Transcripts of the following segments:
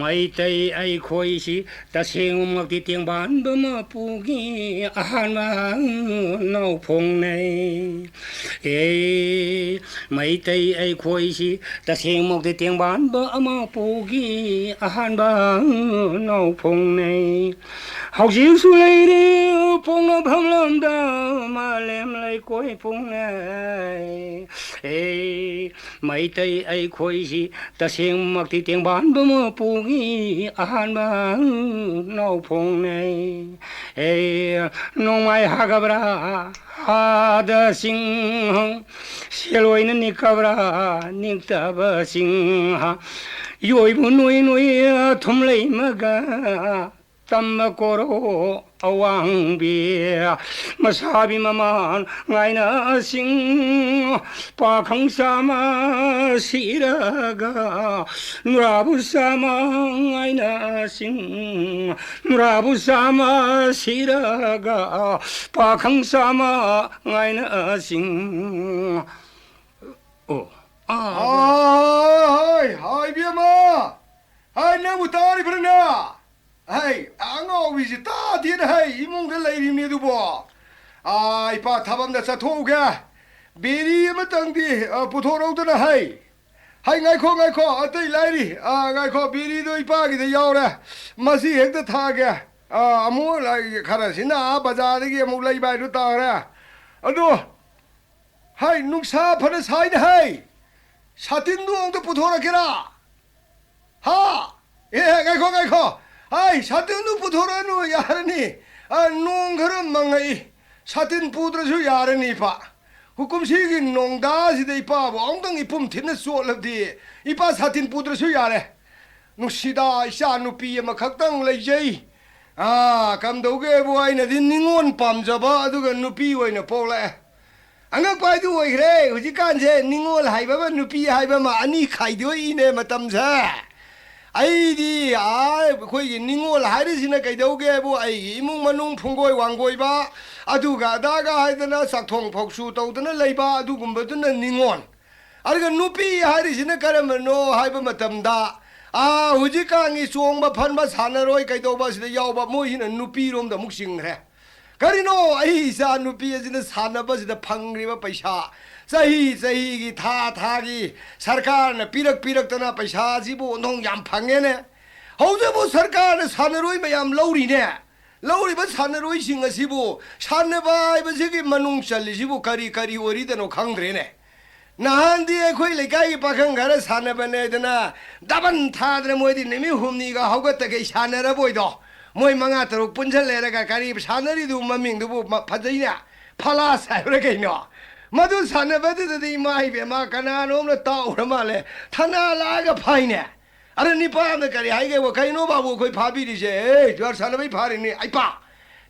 ꯃꯩꯇꯩ ꯑꯩꯈꯣꯏꯁꯤ ꯇꯁꯦꯡꯃꯛꯇꯤ ꯇꯦꯡꯕꯥꯟꯕ ꯃꯄꯨꯒꯤ ꯑꯍꯥꯟꯕ ꯅꯥꯎꯐꯣꯡꯅꯩ ꯃꯩꯇꯩ ꯑꯩꯈꯣꯏꯁꯤ ꯇꯁꯦꯡꯃꯛꯇꯤ ꯇꯦꯡꯕꯥꯟꯕ ꯃꯄꯨꯒꯤ ꯑꯍꯥꯟꯕ ꯅꯥꯎꯐꯣꯡꯅꯩ ꯍꯧꯖꯤꯛꯁꯨ ꯂꯩꯔꯤ ꯄꯣꯛꯅꯐꯝ ꯂꯝꯗ ꯃꯥꯂꯦꯝ ꯂꯩꯀꯣꯏ ꯄꯣꯛꯅꯩ ꯃꯩꯇꯩ ꯑꯩꯈꯣꯏꯁꯤ ꯇꯁꯦꯡꯃꯛꯇꯤ ꯇꯦꯡꯕꯥꯟꯕ ꯃꯄꯨꯒꯤ ꯑꯍꯥꯟꯕ ꯅꯥꯎꯐꯣꯡꯅꯩ ꯅꯣꯡꯃꯥꯏ ꯍꯥꯒꯕ꯭ꯔꯥ ꯍꯥꯗꯁꯤꯡ ꯁꯦꯂꯣꯏꯅ ꯅꯤꯛꯀꯕ꯭ꯔꯥ ꯅꯤꯛꯇꯕꯁꯤꯡ ꯌꯣꯏꯕꯨ ꯅꯣꯏ ꯅꯣꯏ ꯊꯨꯝꯂꯩꯃꯒ ꯇꯝꯕ ꯀꯣꯔꯣ ꯑꯋꯥꯡꯕꯤ ꯃꯁꯥꯕꯤ ꯃꯃꯥꯟ ꯉꯥꯏꯅꯁꯤꯡ ꯄꯥꯈꯪ ꯆꯥꯃ ꯁꯤꯔꯒ ꯅꯨꯔꯥꯕꯨ ꯆꯥꯃ ꯉꯥꯏꯅꯁꯤꯡ ꯅꯨꯔꯥꯕు ꯆꯥꯃ ꯁꯤꯔꯒ ꯄꯥꯈꯪ ꯆꯥꯃ ꯉꯥꯏꯅꯁꯤꯡ 하이 비야마 하이 내부 따리 그러나 하이 앙어위지 따디는 하이 이몽들 레이리미도 뭐 이파 타밤다 사토우게 베리야마 땅디 부토로우드나 하이 ngaiko 어때이 라이리 ngaiko 베리도 이파기도 야오래 마시 핵도 타게 아무 라이 가라시나 바자르기 아무 라이 바이도 따라 어도 하이 눅사 파는 사이드 하이 사틴도 엉도 부토라케라 하 예 가이코 아이 사틴도 부토라노 야르니 농그런 망아이 사틴 부드러서 야르니 파 후꿈시기 농다시데 이파 엉덩이 품 튀는 쏠럽디 이파 사틴 부드러서 야래 누시다 샤누피에 막 각당 레이제이 감도게 보아이나 닌닝원 밤잡아 아두가 누피 오이나 폴레 안각바이도 오이그래 후지간제 닝월 하이바바 누피 하이바마 아니 카이도이네 마탐사 아이디 거기 닝월 하이르시나 카이도게 보 아이 이몽 마농 풍고이 왕고이바 아두가 다가 하이드나 삭통 복수 떠우드나 레이바 아두금버드나 닝원 아리가 누피 하이르시나 카라마노 하이바 마탐다 후지간이 수옹바 판바 사나로이 카이도바시다 야오바 모히나 누피롬다 묵싱그래 가리노 아이사 누피에지는 사나버지다 팡리바 पैसा सही की थागी सरकार ने पिरक तना पैसा जिबो नों याम फंगे ने हौजबो सरकार ने सानरोई मयाम लौरी ने लौरी बस सानरोई सिंग सिबो सानबाय बसिगी मनुंग चली सिबो करी ओरी दनो खंग्रे ने नांदी कोई लेकाई पाखंग घर सानबने दना दबन थाद्रे मोदी निमि हुमनीगा हौगत के सानरा बोइदो मोई मंगा तरुक पुंजल लेरगा करीब सानरीदु ममिंगदुबु फजैना फलास हाइब्रे कइनो मधु सानबदुदि माइ बेमा कनानोम ताउरमाले थना लागा फाइने अरे निपाम करी हाइगे वो कइनो बाबू कोई फाबिरिसे जोर सानबै फारिनि आइपा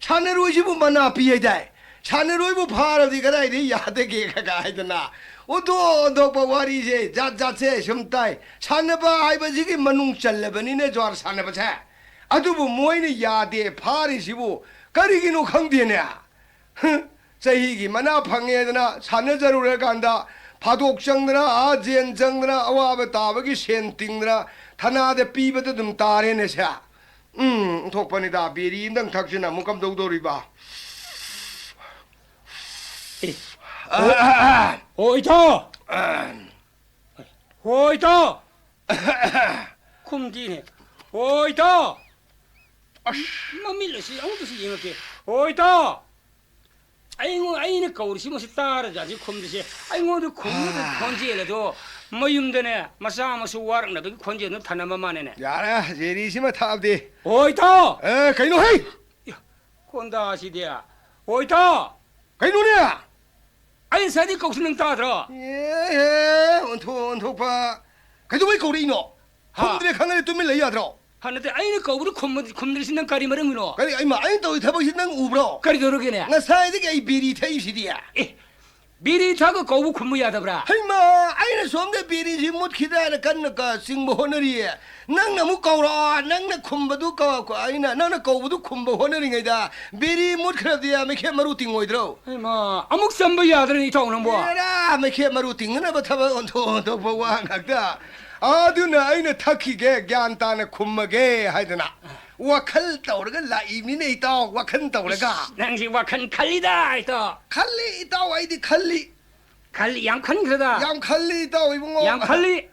सानरुइसिबु मना पिए जाय सानरुइबु फारदि गराइदि यादे के गाइदना ओदो दोप वारिसे जात से सुमताई सानबा हाइबजिगि मनुंग चल्लबनिने जोर सानबछे अदुबु मोइने यादे फारिसिबु करिगिनो खंगदेने चहीगी मना फंगेदना साने जरूर कांदा फादोक चंगदना जेन चंगदना अवाब ताबगी सेन तिंगदना थनादे पीबदे दुम तारेने से थोकपनिदा बेरी इंदंग थक्सिना मुकम दौदोरिबा होइतो 쿰디네 होइतो मम्मीलसी आउदसी यंगके होइतो 아이는 거울시 뭐시 따라자지 콤드시 아이고도 콤드 콘지에도 뭐윤데네 마사마수 와랑나도 콘지에는 타나마마네네 야라 제리시마 탑디 오이타 가이노 헤이 콘다시디야 오이타 가이노냐 아이 사디 거울시는 따들어 예 온토파 가이도 왜 거울이노 콤드레 강간에 뚜밀 레이야들어 하는데 아이는 거울을 콤드시는 까리 말은이노 가리 아이마 아이 또 타보시는 우브로 까리 도르게네 나 사이드게 이 비리 테이시디야 미리 타고 거울 콤무야다브라 하이마 아이는 somde 비리지 못 기다려 간나까 싱모 호너리에 낭나 무거워라 낭나 콤바도 거 아이나 나나 거우도 콤보 호너링이다 비리 못 그러디야 메케 마루팅 오이드로 하이마 아묵 삼바야드는 이 통는 뭐 에라 메케 마루팅은 뭐 타바 온토 보와 낙다 아두나 아이는 타키게 갸안따네 쿰마게 하이드나 와칼 떠오르가 라이미네 이따 와칸 떠오르가 낭지 와칸 칼리다 또 칼리 이따 와이디 칼리 칼리 양칸 그러다 양 칼리 이따 이봉어 양 칼리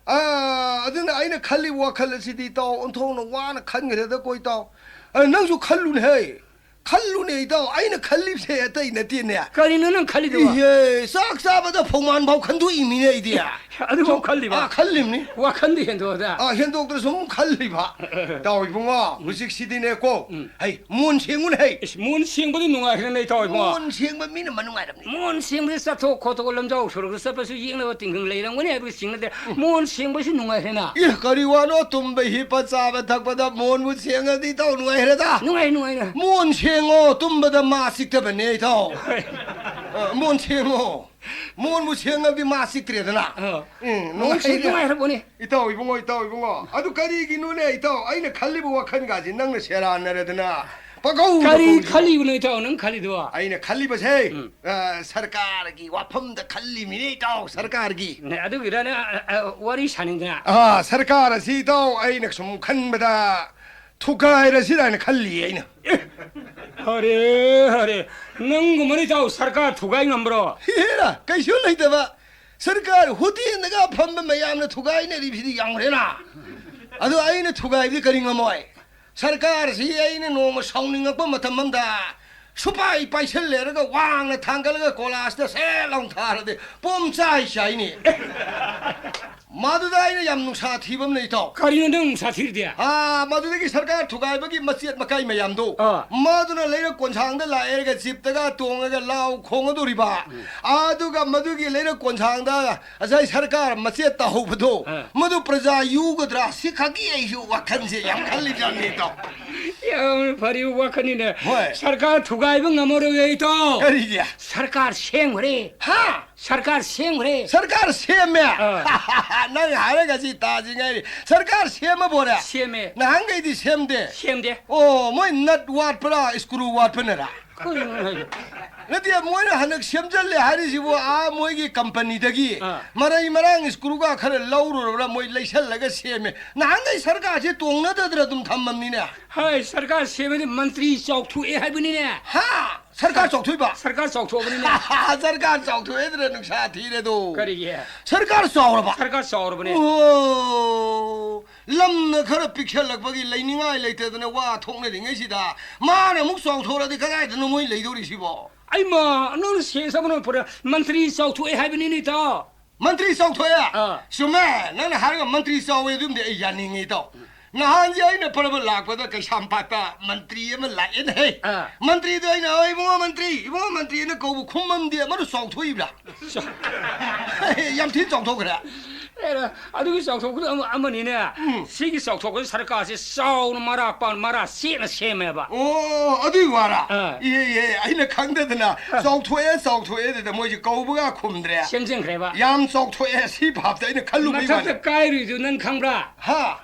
아두나 아이는 칼리 와칼레시디 이따 온통은 와나 칸 그래도 꼬이따 낭수 칼루네 해 칼루네 이따 아이는 칼립세 했다 이네 띠네 칼리는 칼리도 예 싹사바다 봉만 바칸도 이미네 이디야 아주 뭐 칼리봐 칼림니 와칸도 현도다 현독들 좀 칼리봐 다 이봉아 무식 시디네 고 헤이 문생은 헤이 문 시행보다 누가 그러네 또 뭐. 문생은 미는 만능하답니 문 시행보다 사토 코토 lâm dâu 서로 서버서 이행로 띵근 레이랑 원에 그 시행인데 문 시행보다 누가 그러나 이 거리와노 tumbe hipa 사바 탁바다 문 문생은 또 누가 해라다 누가 문생어 tumbe다 마식다베네 또 문생어 문 무생은 비 마식드려나 문 시행 누가 해 보니 이따 이봉어 아두까지 눈에 이따 아이네 칼리부와 칸가지 낭네 세라 안 내려드나 바가우 칼리는 저는 칼리도 아이네 칼리버세 सरकार की वाफम द खल्ली मिने तो सरकार की 네 아주 그러네 와리 사는구나 सरकार सी तो 아이네 좀 칸보다 투가이라 시라네 칼리 아이네 अरे नंग मरे जाओ सरकार थुगाई नंबरो हेरा कैसे लेते बा सरकार होती नगा फम में यामने थुगाई ने रिफिदी यांगरेना अदो आईने थुगाई भी करिंगा मोय सरकार सी आईने नोम साउनिंग प मतमंदा सुपाई पैसे लेरगा वांग थांगलगा कोलास द सेलोंग थारदे pomचाई शाइनी 마두다이는 얌누사 티범 네이터 가리는 등 사티르디야 마두다기 सरकार थुगाइबगी मचियत मकाई मयामदो 마두나 लेर कोनसांगदा लाएरगा जिप्तगा तोंगगा लाउ खोंगदोरिबा आदुगा मदुगी लेर कोनसांगदा असाई सरकार मचियत ताहोबदो मदु प्रजा युगद्रा सिखागी एयु वाखनसे याम खाली जानेतो 야 바리 와카니네 सरकार थुगाइब ngमोरगेito करिया सरकार सेंगरे सरकार सेंगरे सरकार सेमे नंग हारेगा지 ताजिङाइ सरकार सेम बोरा सेमे नांगैदि सेमदे सेमदे ओ मोय नट वाट परा स्क्रू वाट पनरा नदिया मोय हनक सेमजल्ले हारिसिबो मोयगी कंपनीदगी मराई मरांग स्क्रूगा खरे लौरुरा मोय लैसलगा सेमे नांगै सरकारसे तोंगनदद्र दुम थम्मनिने हाय सरकार सेमे मंत्री चौथुए हाइबनिने सरकार चौथुइबा सरकार चौथुबनिने सरकार चौथुएद्र नुक्सा थिरेदो करिए सरकार चौरबा सरकार चौरबने ओ लमन खर पिखलकबगी लैनिङाइ लैतेदने वा थोंनरिङैसिदा माने मुक चौथोरदि कदाइदनो मोय लैदोरिसिबो आइमा नों सेसबनो पुरा मंत्री चौथुए हाइबनिने त मंत्री चौथोया सुमे नन हारगा मंत्री चौवे दुमदे यानिङै त नहान जे आइने परब लाकपदा कैसामपाता मंत्री एम लाएन है मंत्री दो आइने ओइ बुङो मंत्री ने कौबु खुम्मम दे मरु चौथोइब्ला यामथि चौथोखरा एरा अदुगी चौथोखो अमनिने सिगी चौथोखो सरकारसे साउन मारा सेना सेमेबा ओ अदुई वारा ये आइने खंगदना चौथोए दे मोइ कौबुगा खुमद्रे सेमजेंख्रेबा याम चौथोए सि भाबदा आइने खल्लुबि वा मथक काइरुजु नन खंब्रा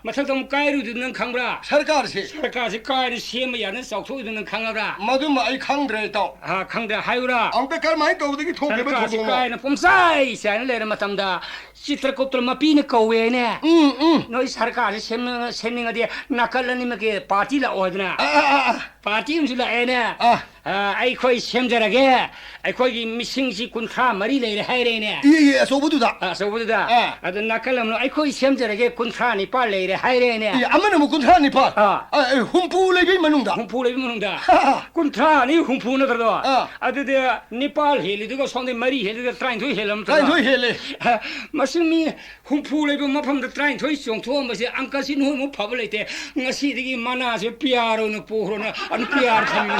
मथक तम काइरुजु नन खंब्रा सरकार से काइरु सेम यान चौथोइदु नन खंगब्रा मदुम आइ खंद्रे त खंद्रे हायुरा अंबे करमाइ कौदगी थोकेबे थोगो काइना पुमसाइ साइन लेर मतमदा चित्रकोत्र मपीने कौवेने नोइ सरकार सेमिङदि नकलनि मके पार्टी ला ओदना पार्टी मुला एने ꯑꯩꯈꯣꯏ ꯁꯦꯝꯖꯔꯒꯦ ꯑꯩꯈꯣꯏꯒꯤ ꯃꯤꯁꯤꯡꯁꯤ 30 ꯂꯩꯔꯦ ꯍꯥꯏꯔꯦꯅꯦ ꯑꯆꯧꯕꯗꯨꯗ ꯑꯗꯨ ꯅꯥꯀꯜ ꯑꯃꯅ ꯑꯩꯈꯣꯏ ꯁꯦꯝꯖꯔꯒꯦ 37 ꯂꯩꯔꯦ ꯍꯥꯏꯔꯦꯅꯦ ꯑꯃꯅ ꯑꯃꯨꯛ 37 ꯍꯨꯝꯐꯨ ꯂꯩꯕꯩ ꯃꯅꯨꯡꯗ 30 ꯍꯨꯝꯐꯨ ꯅꯠꯇ꯭ꯔꯗꯣ ꯑꯗꯨꯗꯤ 9 ꯍꯦꯜꯂꯤꯗꯨꯒ ꯁꯣꯝꯗ 3 ꯍꯦꯜꯂꯤꯗꯨꯒ 23 ꯍꯦꯜꯂꯝꯇ꯭ꯔꯣ 23 ꯍꯦꯜꯂꯦ ꯃꯁꯤ ꯃꯤ ꯍꯨꯝꯐꯨ ꯂꯩꯕ ꯃꯐꯝꯗ 23 ꯆꯣꯡꯊꯣꯛꯑꯝꯕꯁꯦ ꯑꯪꯀꯁꯤ ꯅꯣꯏꯃꯨꯛ ꯐꯕ ꯂꯩꯇꯦ ꯉꯁꯤꯗꯒꯤ ꯃꯅꯥꯁꯦ ꯄꯤꯌꯥꯔ ꯑꯣꯏꯅ ꯄꯨꯈ꯭ꯔꯣꯅ ꯑꯗꯨ ꯄꯤꯌꯥꯔ ꯊꯝꯃꯤ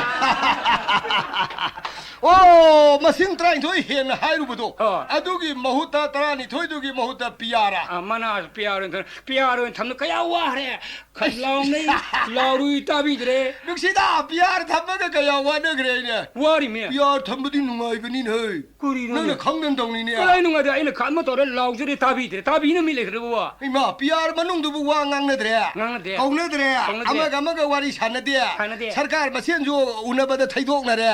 ओ मसिंग 32 हेन हाइरुबदो अदुगी महुता 32 दुगी महुता पियारा मना पियार थमन कया वारे खलाउनै लाउरुइ ताबिद्रे नुक्सिदा पियार थमबगा कया वानग्रेने वारि मे पियार थमबदि नुङाइबनि नै कुरिनो नन खंगन दौनिने कलाइ नुङादे आइना खाम तोरे लाउजरे ताबिनो मिलेख्रबो इमा पियार मनुङदुबु वा ngangnadre कौनद्रे अमगा वारि सानदे सरकार मसेन जो उनबद ꯊꯩꯗꯣꯛꯅꯔꯦ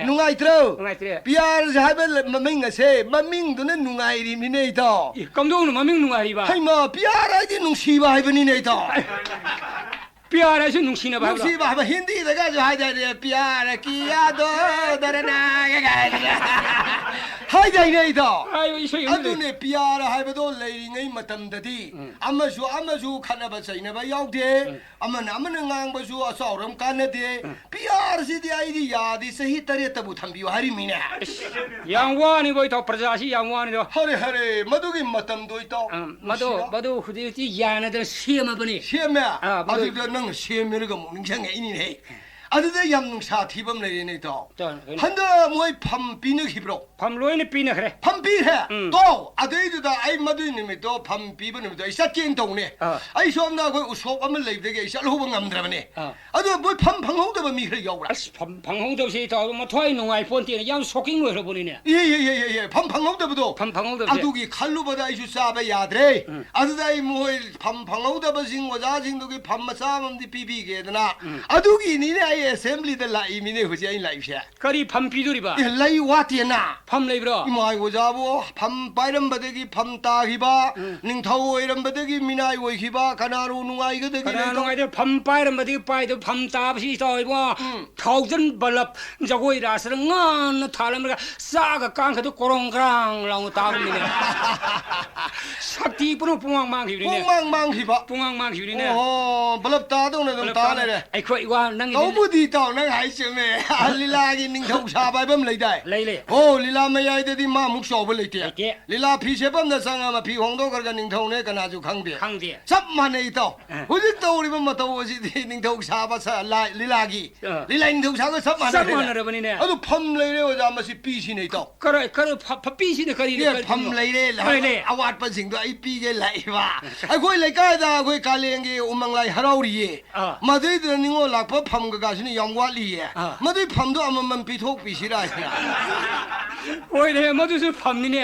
ꯅꯨꯡꯉꯥꯏꯇ꯭ꯔꯣ ꯄꯤꯌꯥꯔ ꯍꯥꯏꯕ ꯃꯃꯤꯡ ꯑꯁꯦ ꯃꯃꯤꯡꯗꯨꯅ ꯅꯨꯡꯉꯥꯏꯔꯤꯕꯅꯤꯅꯦ ꯏꯇꯥꯎ ꯀꯝꯗꯧꯅ ꯃꯃꯤꯡ ꯅꯨꯡꯉꯥꯏꯔꯤꯕ ꯍꯩꯃ ꯄꯤꯌꯥꯔ ꯍꯥꯏꯗꯤ ꯅꯨꯡꯁꯤꯕ ꯍꯥꯏꯕꯅꯤꯅꯦ ꯏꯇꯥꯎ प्यार ऐसे नुसीना भाई नुसीबा है हिंदी लगा जो हाय दे प्यार किया दो दरना हाय दे नहीं तो अदुने प्यार है बदो लेरिंगै मतमददी अमसु खनबा सैनबा याउदे अमन ngangbसु असौरम कानदे प्यार सिदि आइदि यादि सही तरे तबु थंबियो हरि मिने yang wani boy to प्रजासी yang wani do हरे हरे मदुगी मतम दोइ तो मदो हुदि ति याना द सेमा बनि सेमा अदु ꯅꯪ ꯁꯦꯝꯃꯤꯔꯒ ꯑꯃꯨꯛ ꯅꯤꯡꯁꯤꯡꯉꯛꯏꯅꯤꯅꯦ ꯑꯗꯨꯗ ꯌꯥꯝ ꯅꯨꯡꯁꯥ ꯊꯤꯕ ꯑꯃ ꯂꯩꯔꯦꯅꯦ ꯏꯇꯥꯎ ꯍꯟꯗꯛ ꯃꯣꯏ ꯐꯝ ꯄꯤꯅꯈꯤꯕ꯭ꯔꯣ ꯐꯝ ꯂꯣꯏꯅ ꯄꯤꯅꯈ꯭ꯔꯦ ꯐꯝ ꯄꯤꯈ꯭ꯔꯦ ꯇꯣ ꯑꯗꯨꯏꯗꯨꯗ ꯑꯩ ꯃꯗꯨꯏ ꯅꯨꯃꯤꯠꯇꯣ ꯐꯝ ꯄꯤꯕ ꯅꯨꯃꯤꯠꯇꯣ ꯑꯩ ꯆꯠꯀꯦꯅ ꯇꯧꯅꯦ ꯑꯩ ꯁꯣꯝꯗ ꯑꯩꯈꯣꯏ ꯎꯁꯣꯞ ꯑꯃ ꯂꯩꯕꯗꯒꯤ ꯑꯩ ꯆꯠꯍꯧꯕ ꯉꯝꯗ꯭ꯔꯕꯅꯦ ꯑꯗꯣ ꯃꯣꯏ ꯐꯝ ꯐꯪꯍꯧꯗꯕ ꯃꯤ ꯈꯔ ꯌꯥꯎꯕ꯭ꯔꯥ ꯑꯁ ꯐꯝ ꯐꯪꯍꯧꯗꯕꯁꯤ ꯏꯇꯥꯎ ꯃꯊ꯭ꯋꯥꯏ ꯅꯨꯡꯉꯥꯏ ꯄꯣꯟꯇꯦꯅ ꯌꯥꯝ ꯁꯣꯀꯤꯡ ꯑꯣꯏꯈ꯭ꯔꯕꯅꯤꯅꯦ ꯐꯝ ꯐꯪꯍꯧꯗꯕꯗꯣ ꯑꯗꯨꯒꯤ ꯈꯜꯂꯨꯕꯗ ꯑꯩꯁꯨ ꯆꯥꯕ ꯌꯥꯗ꯭ꯔꯦ ꯑꯗꯨꯗ ꯑꯩ ꯃꯣꯏ ꯐꯝ ꯐꯪꯍꯧꯗꯕꯁꯤꯡ ꯑꯣꯖꯥꯁꯤꯡꯗꯨꯒꯤ ꯐꯝ ꯃꯆꯥ ꯑꯃꯗꯤ ꯄꯤꯕꯤꯒꯦꯗꯅ ꯑꯗꯨꯒꯤꯅꯤꯅꯦ ꯑꯩ ꯑꯦꯁꯦꯝꯕ꯭ꯂꯤꯗ ꯂꯥꯛꯏꯃꯤꯅꯦ ꯍꯧꯖꯤꯛ ꯑꯩ ꯂꯥꯛꯏꯁꯦ ꯀꯔꯤ ꯐꯝ ꯄꯤꯗꯣꯔꯤꯕ ꯂꯩ ꯋꯥꯠꯇꯦꯅ ꯐꯝ ꯂꯩꯕ꯭ꯔꯣ 이마이 오자보 밤 빠이름바데기 밤 따기바 닝타오 이름바데기 미나이 오이기바 가나로 누가이거데기 가나로 누가이데 밤 빠이름바데기 빠이도 밤 따비시 떠이고 타우전 발랍 저고이 라스를 난 탈람가 싸가 깡카도 꼬롱그랑 라고 따르네 삭티 뿌노 뿡왕망 기리네 뿡왕망 기리네 발랍 따도네 좀 따네래 아이코 이거 낭이 너무디 따오 낭 하이스메 알리라기 닝타오 샤바이범 레이다이 레이레 오 लीला मयाइदि मा मुख सोब लेते लीला फी सेबम न संग म फी होंदो करगा निंथौने कनाजु खंगदे सब माने तो हुजि तौरिब मतौ असिदि निंथौ साबा स लीलागी लीला निंथौ सागो सब माने रबनिने अदु फम लेरे ओजा मसि पीसि नै तो कर पीसि ने करी फम लेरे अवाट पसिंग दो आई पीगे लाइबा अखोय लेकाय दा अखोय कालेंगे उमंग लाई हराउरिये मदुइ द निंगो लाप फम गगासिनि यम वालिये मदुइ फम दो अमम पिथोक पिसिरा ओइले मदुसु फमनिने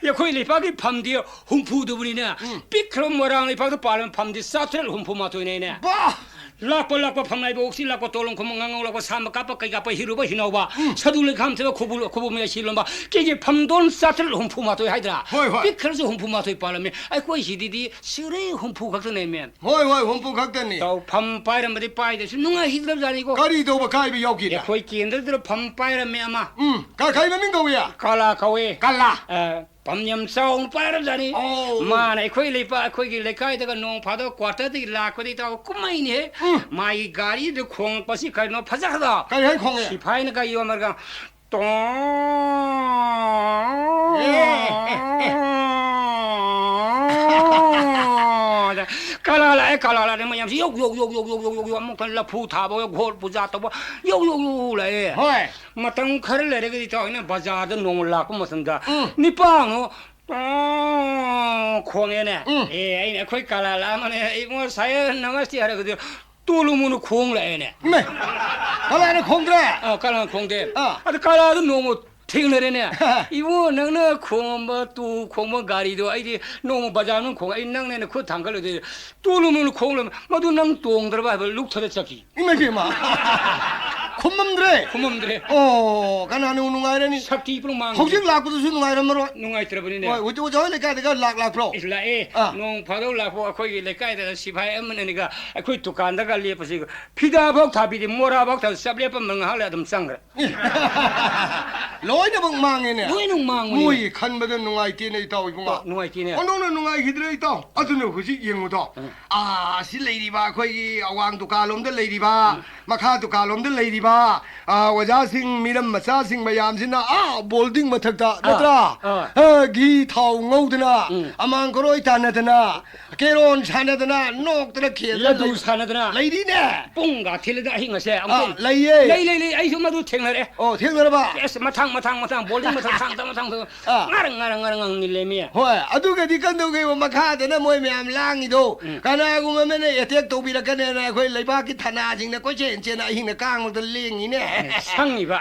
ये खोइ लेपागी फमदि हुमफुदुबनिने पिख्रम मोरांग लेपाग पालन फमदि साथ्रेल हुमफु मातोइने बा लाको फमनाइ बोक्सि लाको तोलं खम ngangaw लाको साम काप कै काप हिरुबा हिनौबा सदुले खामथेबा खुबु मे सिलमबा केजे फमदोन साथ्रेल हुमफु मातोइ हाइद्रा पिख्रजु हुमफु मातोइ पालमे आइ कोइ सिदिदि सिरे हुमफु खक्तने मेन होय हुमफु खक्तने तो फम पाइरमदि पाइदेसु नुंगा हिद्रब जानिको करि दोबा काइबे याउकी ये खोइ केन्द्रदि फम पाइरमे अमा का खाइबे मिं गौया काला कवे काला पम्यम साउंड पाइरब जानी माने खोइ लेपा खोइगी लेकाइदगा नों फादो क्वार्टरदि लाकोदि ताव कुमाइने माई गाडी दु खोंग पसि कइनो फजाखदा कइ है खोंगे सिफाइन का यो मरगा तो कालाला ने मयम यो अमुक लफु थाबो घोर पूजा तबो यो ले होय मतंग खर लेरेगि ताइने बाजार द नोंग लाको मसंदा निपांगो खोंगेने ए आइने खोइ कालाला माने इमो साय नमस्ते हरगदि तोलुमुनु खोंग लाएने मे कालाने खोंग्रे काला खोंगदे अद काला द नोंग ठेंगनरेने इबो नंगने खोंबा तु खोंबा गाड़ीदो आइदि नोंग बाजार नु खोंग आइ नंगने खुद थांगलदे तोलुमुनु खोंग मदु नंग तोंगद्रबा लुकथदे चकी इमेकेमा खुममद्रे ओ कनानु नुंगाइरनि शक्ति पुरु मांग हौजिक लाकदुसु नुंगाइरमरो नुंगाइत्रबनिने ओय उजो उजो लेकाइदगा लाक प्रो इस लाए नोंग फादौ लाफो अखोइ लेकाइदा सिफाइ अमननिगा अखोइ दुकानदगा लेपसि फिदा भक थाबिदि मोरा भक था सबलेप मंगहाले अदम संग्र लोइनबक मांगेने लोइनुं मांगो मोइ खनबद नुंगाइते नै ताव इबुंगा नुंगाइतेने ओनोनो नुंगाइहिद्रे ताव अदुनो हुजि येंगुदो सि लेरिबा अखोइ अवांग दुकानलोमदा लेरिबा मखा दुकानलोमदा लेरिबा ओजासिंग मिरम मचासिंग मयामसिना बोल्डिंग मथक्ता नत्रा घी थाव ngौदना अमांग करोइ तानदना केरोन सानदना नोक्तरा खेल लदु सानदना लेरिने पुंगा थिलदा हिंगसे लैये लै आइसु मदु थेंनरे ओ थेंनरबा एस मथांग बोल्डिंग Mathang ngarang nilemi hoy adugadi kanduge makhadana moi myam langido kanaguma mene etek tobiraka na khoi leiba ki thana jingna ko chen chen a hingna kang da lengi ne sangiba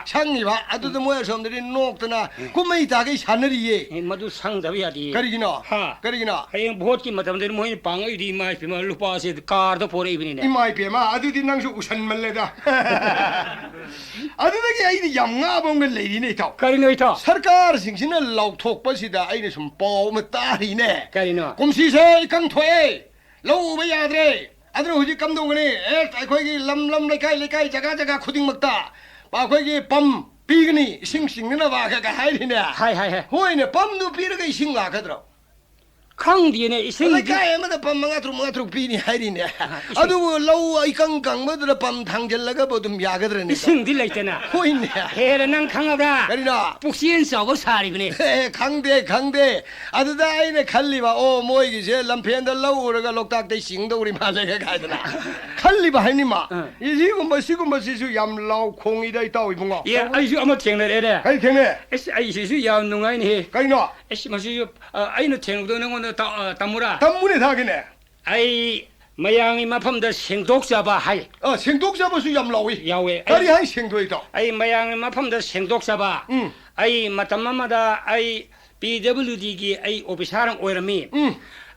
adu moi somdri noktana kumai ta ge sanari ye madu sangdabi adi karigino hayeng bhot ki matam de moi ꯃꯣꯏꯅ ꯄꯥꯡꯉꯛꯏꯗꯤ ꯏꯃꯥ ꯏꯄꯦꯝꯃ ꯂꯨꯄꯥꯁꯦ ꯀꯥꯔꯗ ꯄꯣꯔꯛꯏꯕꯅꯤꯅꯦ 이마 이페마 아두디 낭수 우산 말레다 아두데기 아이디 얌가봉 걸 레이네 타 그리노 이타 सरकार सिंसिना लाउथोकपसिदा आइने सुम पाउ म तारिने 그리노 कुमसिसे इकं थोए लौबा याद्रे अदर हुजि कमदोंगने ए अखोइगी लम लेकाई लेकाई जगह जगह खुदिंगमक्ता बाखोइगी पम पीगनी सिंसिंगना बागा हाइरिने 하이 하이 하이 होइने पम नु पीरगा इसिंग लाखद्रो 강디네 이생 लेकाई अमदा पम मंगा थ्रु पीनी हाइरिने अदु लौ इकं कंगमदर पम थांगजलगा बोदुम यागद्रने 이생디 레이테나 होइने 해라 난 강하다 करिना 북시엔 싸고 사리브네 강대 아드다 아이네 칼리바 오 모이기제 람펜더 라우르가 록닥대 싱도우리 마레가 가이드나 칼리바 하니마 이시고 시수 얌라우 콩이다 있다고 이봉아 예 아이수 아마 땡레레 가이 땡네 에스 아이수 야 농아이니 가이나 에스 마시 아이노 땡도 능원도 따무라 담문에 다기네 아이 마양이 마품다 생독자바 하이 생독자버수 얌라우이 야외 가리 하이 생도이다 아이 마양이 마품다 생독자바 아이 마탐마마다 아이 PWD기 아이 오피사랑 오이라미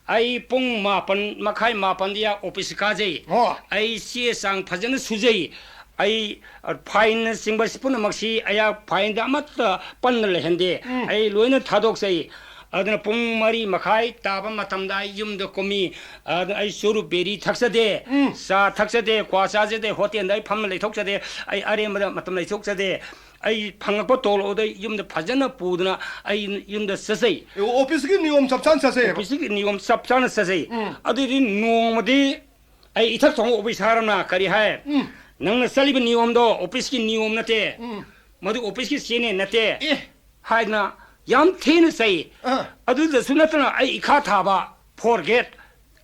아이 뽕 마pan 마카이 마판디야 오피스 가제 아이 시에상 파전 수제이 아이 파인 싱바 스푼 막시 아야 파인다 맞다 빤을 했는데 아이 로이는 타독세이 아드나 뽕마리 마카이 따바 마탐다 юм도 꼬미 아드 아이 소루 베리 탁사데 사 탁사데 과사제데 호텔다이 판멜레 톡사데 아이 아레마다 마탐레 톡사데 아이 방학부 돌오데 юм도 파전나 부드나 아이 юм도 서세이 오피스기 니옴 잡찬 사세 오피스기 니옴 삽찬 서세이 아들이 노모디 아이 이탁 송 오피 사람나 까리 하이 नंगन सलीब नियम दो ऑफिस की नियम नते मधु ऑफिस की सीने नते हाय ना याम थेन सही अदु द सुनतना आई इखा थाबा फॉरगेट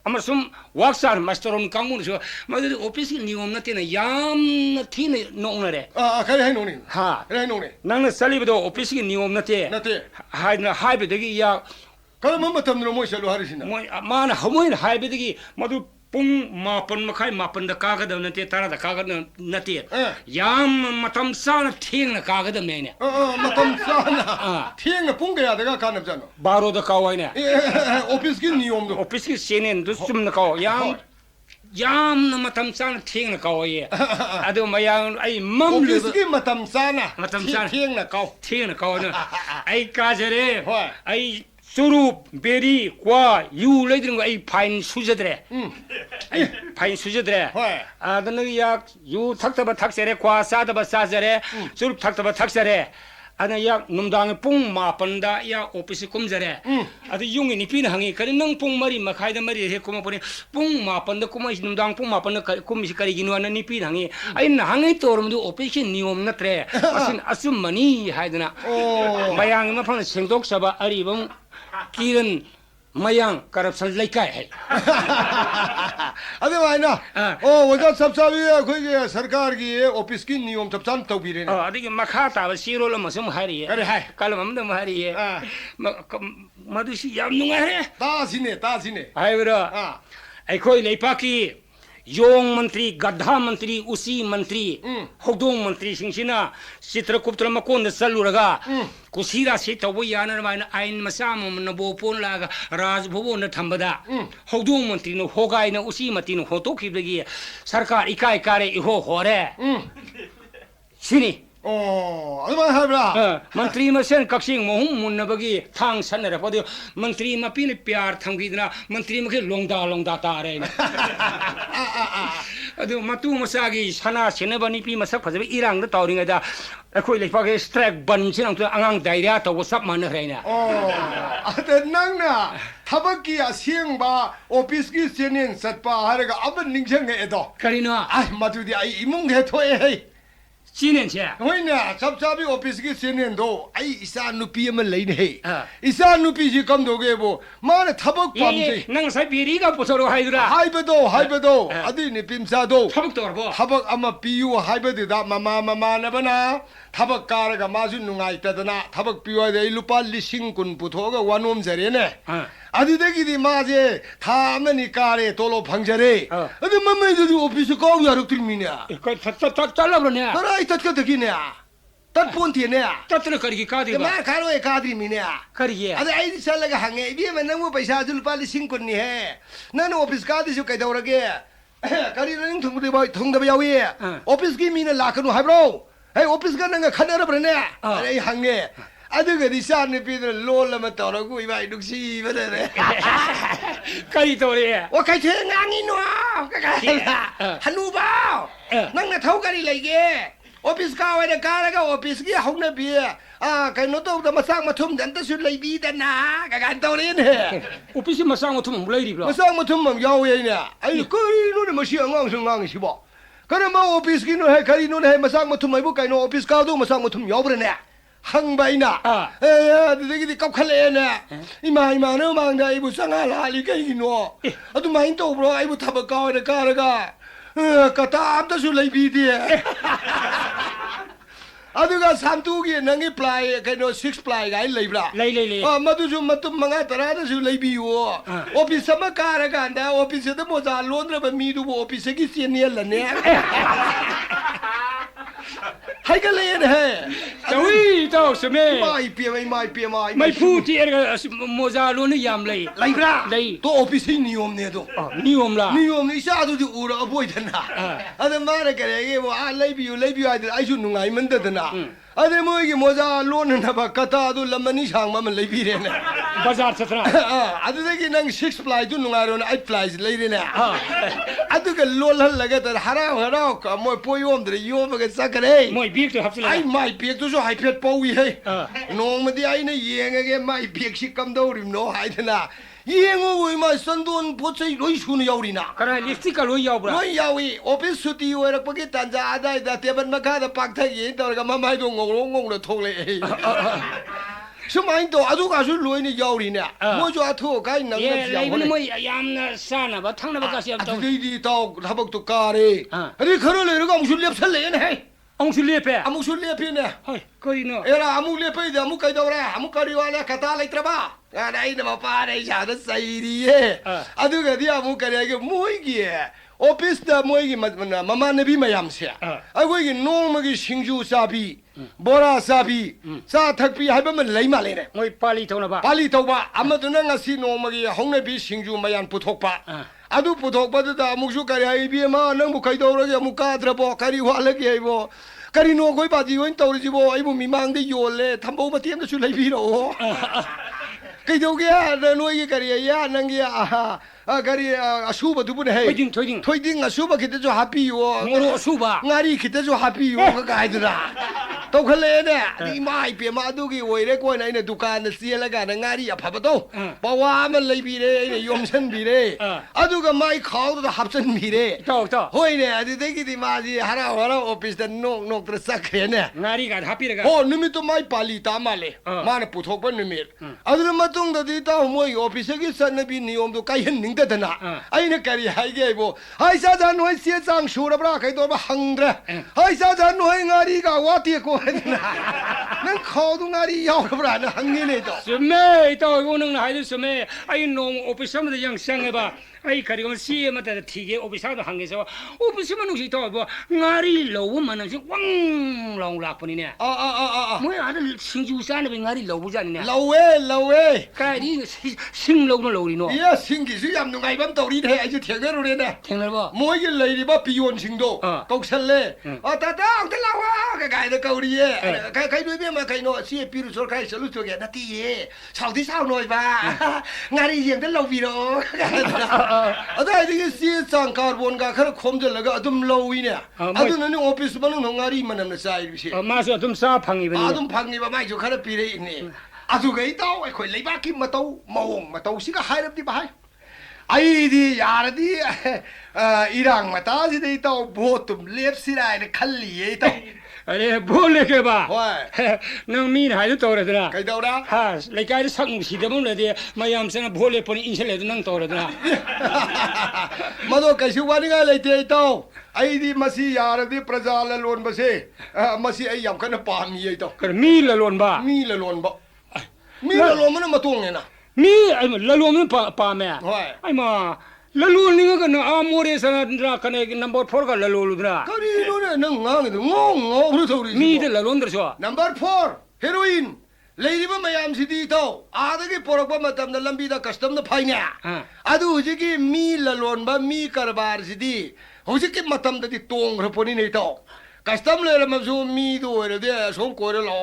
अमसुम वर्कसार मास्टरोन कांगुन सो मधु ऑफिस की नियम नते ना याम थेन नोंग रे करी हाय नोनी हा करी हाय नोनी नंगन सलीब दो ऑफिस की नियम नते हाय ना हाय बेदगी या कलम मतमनो मोइसलो हारिसिना मोय मान हमोइन हाय बेदगी मधु ꯄꯨꯡ ꯃꯥꯄꯟ ꯃꯈꯥꯏ ꯃꯥꯄꯟꯗ ꯀꯥꯒꯗꯕ ꯅꯠꯇꯦ ꯇꯔꯥꯗ ꯀꯥꯒꯗꯕ ꯅꯠꯇꯦ ꯌꯥꯝ ꯃꯇꯝ ꯆꯥꯅ ꯊꯦꯡꯅ ꯀꯥꯒꯗꯕꯅꯦ ꯑꯩꯅ मतम चाना ठेंग पुंग गयादगा कानब जानो ꯕꯥꯔꯣꯗ ꯀꯥꯎ ꯍꯥꯏꯅꯦ ऑफिस की नियम दो ꯑꯣꯐꯤꯁꯀꯤ ꯆꯦꯅꯦꯜꯗꯨ ꯆꯨꯝꯅ ꯀꯥꯎ ꯌꯥꯝꯅ ꯃꯇꯝ ꯆꯥꯅ ꯊꯦꯡꯅ ꯀꯥꯎ ꯍꯥꯏꯌꯦ ꯑꯗꯨ ꯃꯌꯥꯝ ꯑꯩ ऑफिस ꯃꯝꯂꯤꯕ की मतम चाना ꯃꯇꯝ ꯆꯥꯅ ठेंग काउ ꯊꯦꯡꯅ ꯀꯥꯎ ꯑꯗꯨ ꯑꯩ ꯀꯥꯖꯔꯦ ꯍꯣꯏ ꯑꯩ ꯆꯨꯔꯨꯞ ꯕꯦꯔꯤ ꯀ꯭ꯋꯥ ꯌꯨ ꯂꯩꯗ꯭ꯔꯤꯉꯩ ꯑꯩ ꯐꯥꯏꯟ ꯁꯨꯖꯗ꯭ꯔꯦ ꯑꯩ ꯐꯥꯏꯟ ꯁꯨꯖꯗ꯭ꯔꯦ ꯑꯗꯨꯅ ꯌꯥꯛ ꯌꯨ ꯊꯛꯇꯕ ꯊꯛꯆꯔꯦ ꯀ꯭ꯋꯥ ꯆꯥꯗꯕ ꯆꯥꯖꯔꯦ ꯆꯨꯔꯨꯞ ꯊꯛꯇꯕ ꯊꯛꯆꯔꯦ ꯑꯗꯨꯅ ꯌꯥꯛ ꯅꯨꯡꯗꯥꯡ ꯄꯨꯡ ꯃꯥꯄꯟꯗ ꯌꯥꯛ ꯑꯣꯐꯤꯁꯁꯤ ꯀꯨꯝꯖꯔꯦ ꯑꯗꯨ ꯌꯨꯝꯒꯤ ꯅꯨꯄꯤꯅ ꯍꯪꯉꯤ ꯀꯔꯤ ꯅꯪ ꯄꯨꯡ 4:30ꯗ 4 ꯍꯦꯛ ꯀꯨꯝꯃꯛꯄꯅꯤ ꯄꯨꯡ 7ꯗ ꯀꯨꯝꯃꯛꯏꯁꯤ ꯅꯨꯡꯗꯥꯡ ꯄꯨꯡ 7ꯗ ꯀꯨꯝꯃꯤꯁꯤ ꯀꯔꯤꯒꯤꯅꯣ ꯍꯥꯏꯅ ꯅꯨꯄꯤꯅ ꯍꯪꯉꯤ ꯑꯩꯅ ꯅꯍꯥꯟꯉꯩ ꯇꯧꯔꯝꯕꯗꯨ ꯑꯣꯐꯤꯁꯀꯤ ꯅꯤꯌꯣꯝ ꯅꯠꯇ꯭ꯔꯦ ꯑꯁꯤꯅ ꯑꯆꯨꯝꯕꯅꯤ ꯍꯥꯏꯗꯅ ꯃꯌꯥꯝꯒꯤ ꯃꯐꯝꯗ ꯁꯦꯡꯗꯣꯛꯆꯕ ꯑꯔꯤꯕ किरण मयांग करप्शन लेकाय है अदे वाइना ओ वजा सब साबी कोई सरकार की ऑफिस की नियम सब चान तौबीरे ने अदिगे मखा ताब सिरोल मसम हारी है अरे हाय कलम हम दम हारी है मधुसी याम नुंगा है तासिने हायबरा अखोई लेपाकी योंग मंत्री गद्दा मंत्री उसी मंत्री होदोंग मंत्री सिंसिना चित्रगुप्त मकोन चलुरगा कुसीरा से तब यानर माइन आइन मसा नबो पोन लागा राजभवन न थंबदा होदोंग मंत्री न होगाई न उसी मती न होतोखिबगी सरकार इकाई कारे इहो होरे सिनी अदमा हाबरा मंत्री मसेन कक्सिंग मोहुम मुन्नबगी थांग सनरपदो मंत्री मपीन प्यार थंगीदना मंत्री मखे लोंगदा तारे अदु मतु मसागी सना सेनबनी पी मसक फजबे इरांग द तौरिंगदा अखोई लेफागे स्ट्राइक बन सिनंग अंगांग डायरिया तो सब मानखरेना अदे नंगना थबकी असिंगबा ऑफिस की सेनेन सतपा हारगा अब निंगजंग एदो करिनो आ मधुदी आई इमुंग हे थोए हे सीनेंचे होइना सब साबी ऑफिस की सेनेन दो आई इसा नुपी अम लेने हे इसा नुपी जी कम दोगे वो माने थबक पामजे नंग साइ बेरी का पुसरो हाइदुरा हाइबदो अदि नि पिमसा दो थबक तोरबो थबक अमा पियु हाइबदिदा ममा नबना थबक कारगा माजु नुंगाइतदना थबक पियु दे लुपा लिसिंग कुन पुथोगा वनोम जरेने अदुदगिदि माजे थामनि कारे तोलो फंगजरे अदु मम्मै जदि ऑफिस को यारक त्रिमिना क थत चलब्रने तराई तत्क तकिने ตัดปูนเทียนเนี่ย ตัดตระกันกี่กาดี แต่มา บ้า ขายด้วยกาดีมีเนี่ย คดีอ่ะ อะไรไอ้ที่ฉันเลยก็หังไงเบี้ยมันนั่งว่าไปชาจุลปาลิสิงคนนี่แฮนั่นออฟฟิศกาดีสุดไกลตัวระเกะการีนั่งทุ่งได้บ่ทุ่งได้บ่ยาวเย่ออฟฟิศกี่มีเนี่ยลากันดูให้บรอเฮ้ยออฟฟิศกันนั่งขันอะไรแบบเนี่ยอะไรหังเงะอะดูก็ดิฉันนี่พี่เนี่ยโลละมาต่อแล้วกูอีไปดุสิมาเลย คดีตัวเลยอ่ะ ว่าใครเชื่องานนี่หนูก็กันฮันนูบ้านั่งน่ะเท่ากันเลยแกออฟฟิศก้าวไว้เด็กการแล้วก็ออฟฟิศกี่ห้องเนี่ยพี่ใครโน้ตต้องมาสร้างมาทุ่มดันตั้งสุดเลยบีแต่นะกันตัวนี้เนี่ย อุปสรรคมาสร้างมาทุ่มเลยดีกว่า มาสร้างมาทุ่มมันยาวเองเนี่ยไอ้ก็นู่นมาเชื่องงสิงงสิบ่ก็เนี่ยมาออฟฟิศกี่นู่นให้ใครนู่นให้มาสร้างมาทุ่มไอ้พวกไก่โนออฟฟิศก้าวต้องมาสร้างมาทุ่มยาวไปเนี่ยหังใบน่ะเด็กๆกับทะเลเนี่ยอีมาเนาะมังได้ไอ้บุษงาลาลิกไอ้หนูอะตุมาอินโตบรอไอ้บุทับก้าวเด็กการแล้วก็ก็ตามตั้งสุดเลยบีเดียอะดูก็สามตู้กี้นั่งอีปลายกันโน6ปลายกันเลยบล้เลยมาดูจุมาตุมังตระตั้งสุดเลยบีวัวออฟฟิศสมัครการกันแต่ออฟฟิศเดมอซาลอนระเบมีดูออฟฟิศกี่เสียเนี่ยละเนี่ยให้กันเลยนะเฮ้จะวิ่งต่อสมัยไม่เปียไม่พูดที่อะไรโมซาโลนี่ยามเลยเลยบล้เลย ตัวออฟฟิศนิยมเนี่ยตัวนิยมล่ะนิยมนี่ชาตัวที่อู่ระบ่อยทันนะอะไรมาเนี่ยกันเลยว่าเลยบิวไอ้ชุนนุ่งไงมันเด็ดนะอะไรมั่วกี่โมซาโลนนะบักกะตาดูลำมันนี่ช่างมันเลยบิเรนะบาซาร์สตราอะไรกี่นั่ง6 ply จุนนุ่งไงโรน8 ply เลยเนี่ยอะไรก็โลลันละก็แต่ฮาราก็มั่วป่วยอมเดี๋ยวมันก็สักเลยมั่วบีกตัวฮับสิเลยไอ้ไม่เปียกตัวช่วยให้เพียรป่วยให้น้องมันที่ไอ้เนี่ยยังไงไม่เปียกชิคำดาวริมโน่ให้ท่านะยังงูไม่สันโดนพูดใส่ลุยชุนยาวรีนะก็ได้ลิปสติกก็ลุยยาวบล้ลุยยาวีออฟฟิศสุดที่อยู่รักปกิตันจะได้แต่เทียบมันมาฆ่าปักไทยยินตอนก็มาไม่ต้องงงเลยทงเลยสมัยตัวอาดุกาสุลุยนี่ยาวรีเนี่ยมั่วจัวทั่วกันนั่งเลยเลยมันไม่ยามน่ะซานะบ่ทั้งนั้นบ่ก็เสียบตัวดีๆตัวทับตุกการีอันนี้เขาเลยก็มุสุเลียบเฉลยนะองสุเลียบอามุสุเลียบเนี่ยเฮ้ยก็อีโน่อามุเลียบเดี๋ยวอามุใครตัวแรกอามุการีวาเลยคาตาเลยตระบ้าอะไรเนี่ยมาป้าได้ชาติใส่ดีเย่อะดูกันที่อามุการีก็มวยกี้ออฟฟิศแต่มวยกี้มาเนี่ยพี่ไม่ยอมเสียไอ้พวกกี้น้องมันกี้ชิงจูซาบีบราซาบีซาทักบีให้มันเลยมาเลยเนี่ยมวยปาลีทงนะบ้าปาลีทงบ้าอามาตัวนั้นก็สิน้องมันกี้ห้องเนี่ยพี่ชิงจูไม่ยันพุทธบ้าอะดูพุทธบ้าตัวอามุชูการีไอ้พี่มานั่งบุกใครตัวเลยอามุกาตระบ้าการีวาเลยกี้ไอ้บ้าการีโน่ก็ไอ้บ้าจีวันตัวเลยจีบ้าไอ้บุมีมังได้โยนเลยทำบ้ามาเทียมจะช่วยพี่โน่ใครตัวแกโน่ยี่การียานั่งยี่การีสู้บ้าทุบเนี่ยถอยดิ้งสู้บ้าคิดจะฮับปี้อยู่สู้บ้างารีคิดจะฮับปี้อยู่ก็กลายเป็นตัวเขาเลยเนี่ยนี่ไม่เปลี่ยนมาดูกี่วันเล็กวันไหนเนี่ยดุการเนี่ยเสียแล้วกันงารีอ่ะพับตัวเพราะว่ามันเลยบีเลยเนี่ยยอมฉันบีเลยอะดูก็ไม่เขาตัวฮับฉันบีเลยเฮ้ยเนี่ยที่เด็กที่มาที่ฮาราออฟฟิศแต่นกตระสักเนี่ยงารีกันฮับปี้เลยกันโอ้นิมิตไม่ปาลีตามาเลยมาเนี่ยพุทโธเป็นนิมิตอะดูมาตรงที่ตามวยออฟฟิศกี่สันนบีนิยมตัวใครเห็นหนึ่งเด็ดนะไอ้เนี่ยการีให้แกบ่ไอ้ซาจานหน่วยเสียจังชูระบราใครตัวมาหังเดรไอ้ซาจานหน่วยงารีก็ว่าที่กูนะนั่นเขาตรงงารียาวระบรานะหังนี่เลยตัวสมัยตัวกูนึงนะไอ้สมัยไอ้น้องออฟฟิศมันยังสั่งไงบ้าไอ้คดีมันเสียมาแต่ที่เกออฟฟิศตัวหังเงี้ยว่าออฟฟิศมันนุ่งสีตัวบ่งารีเหลวมันนั่งสิวังลองหลักปนี่เนี่ยมื่ออะไรสิงจูซาเนี่ยเป็นงารีเหลวบุญเนี่ยเหลวเว้ใครดีสิงเหลวนั่นเหลวนี่เนาะสิงกี่สิยามนุ่งไงบ้างตัวนี้เธอไอ้จะเถียงกันรู้เนี่ยเถียงเลยบ่มวยกันเลยดิบ่ปีโยนสิงโตตกเฉลยตาแต่เราใครเกาหลีใครด้วยเบี้ยมาใครโน่เสียปีรุ่งสุดใครสรุปตัวแกนาทีชาวที่เศร้าหน่อยบ้างารียังแต่เราวีโร่อะไรที่เสียจังคาร์บอนก็แค่คมจนแล้วก็ดุมโลวีเนี่ยดุนั่นออฟฟิศมันนุ่งงารีมันนั่นใช่ไหมใช่มาสุดดุมซาพังอีเป็นดุมพังอีบ้าไม่จุกแค่ปีเลยนี่ดุก็ไอ้เต้าไอ้คนเลยบ้าคิดมาเต้มาเต้าสิก็หายรับที่บ้านไอ้ดียาร์ดีอิรังมาตาสิได้เต้าโบตุมเล็บสิได้เนี่ยขันลีไอ้เต้าอะไรพูดเลยแกบ้านั่งมีนหายตัวเลยนะใครตัวนะฮะรายการสักมุสิเดมุเลยเดียมายามเสนาพูดเลยพอนี่อินเชลเลยนั่งตัวเลยนะมาดูกันชิวันนี้ก็เลยเจ้าตัวไอ้ดีมาสิยาร์ดีประจาละล้วนมาสิมาสิไอ้ยามกันปามีไอ้ตัวก็มีละล้วนบ้ามีละล้วนบ้ามีละล้วนมันมาตรงไงนะมีไอ้ละล้วนมันปาแม่ไอ้มาละลูนี่ก็นะอามูเรสนะกันนัมเบอร์4ก็ละลูลุนะก็ดีโน่น nang ngang de ngong ru thori mi de la lon der so number 4 heroin leiriba mayam sidi to adagi porokba matam na lambi da custom na phaina adu hujiki mi lalon ba mi karbar sidi hujiki matam da di tong raponi nei to custom le ram so mi do re de song ko re lo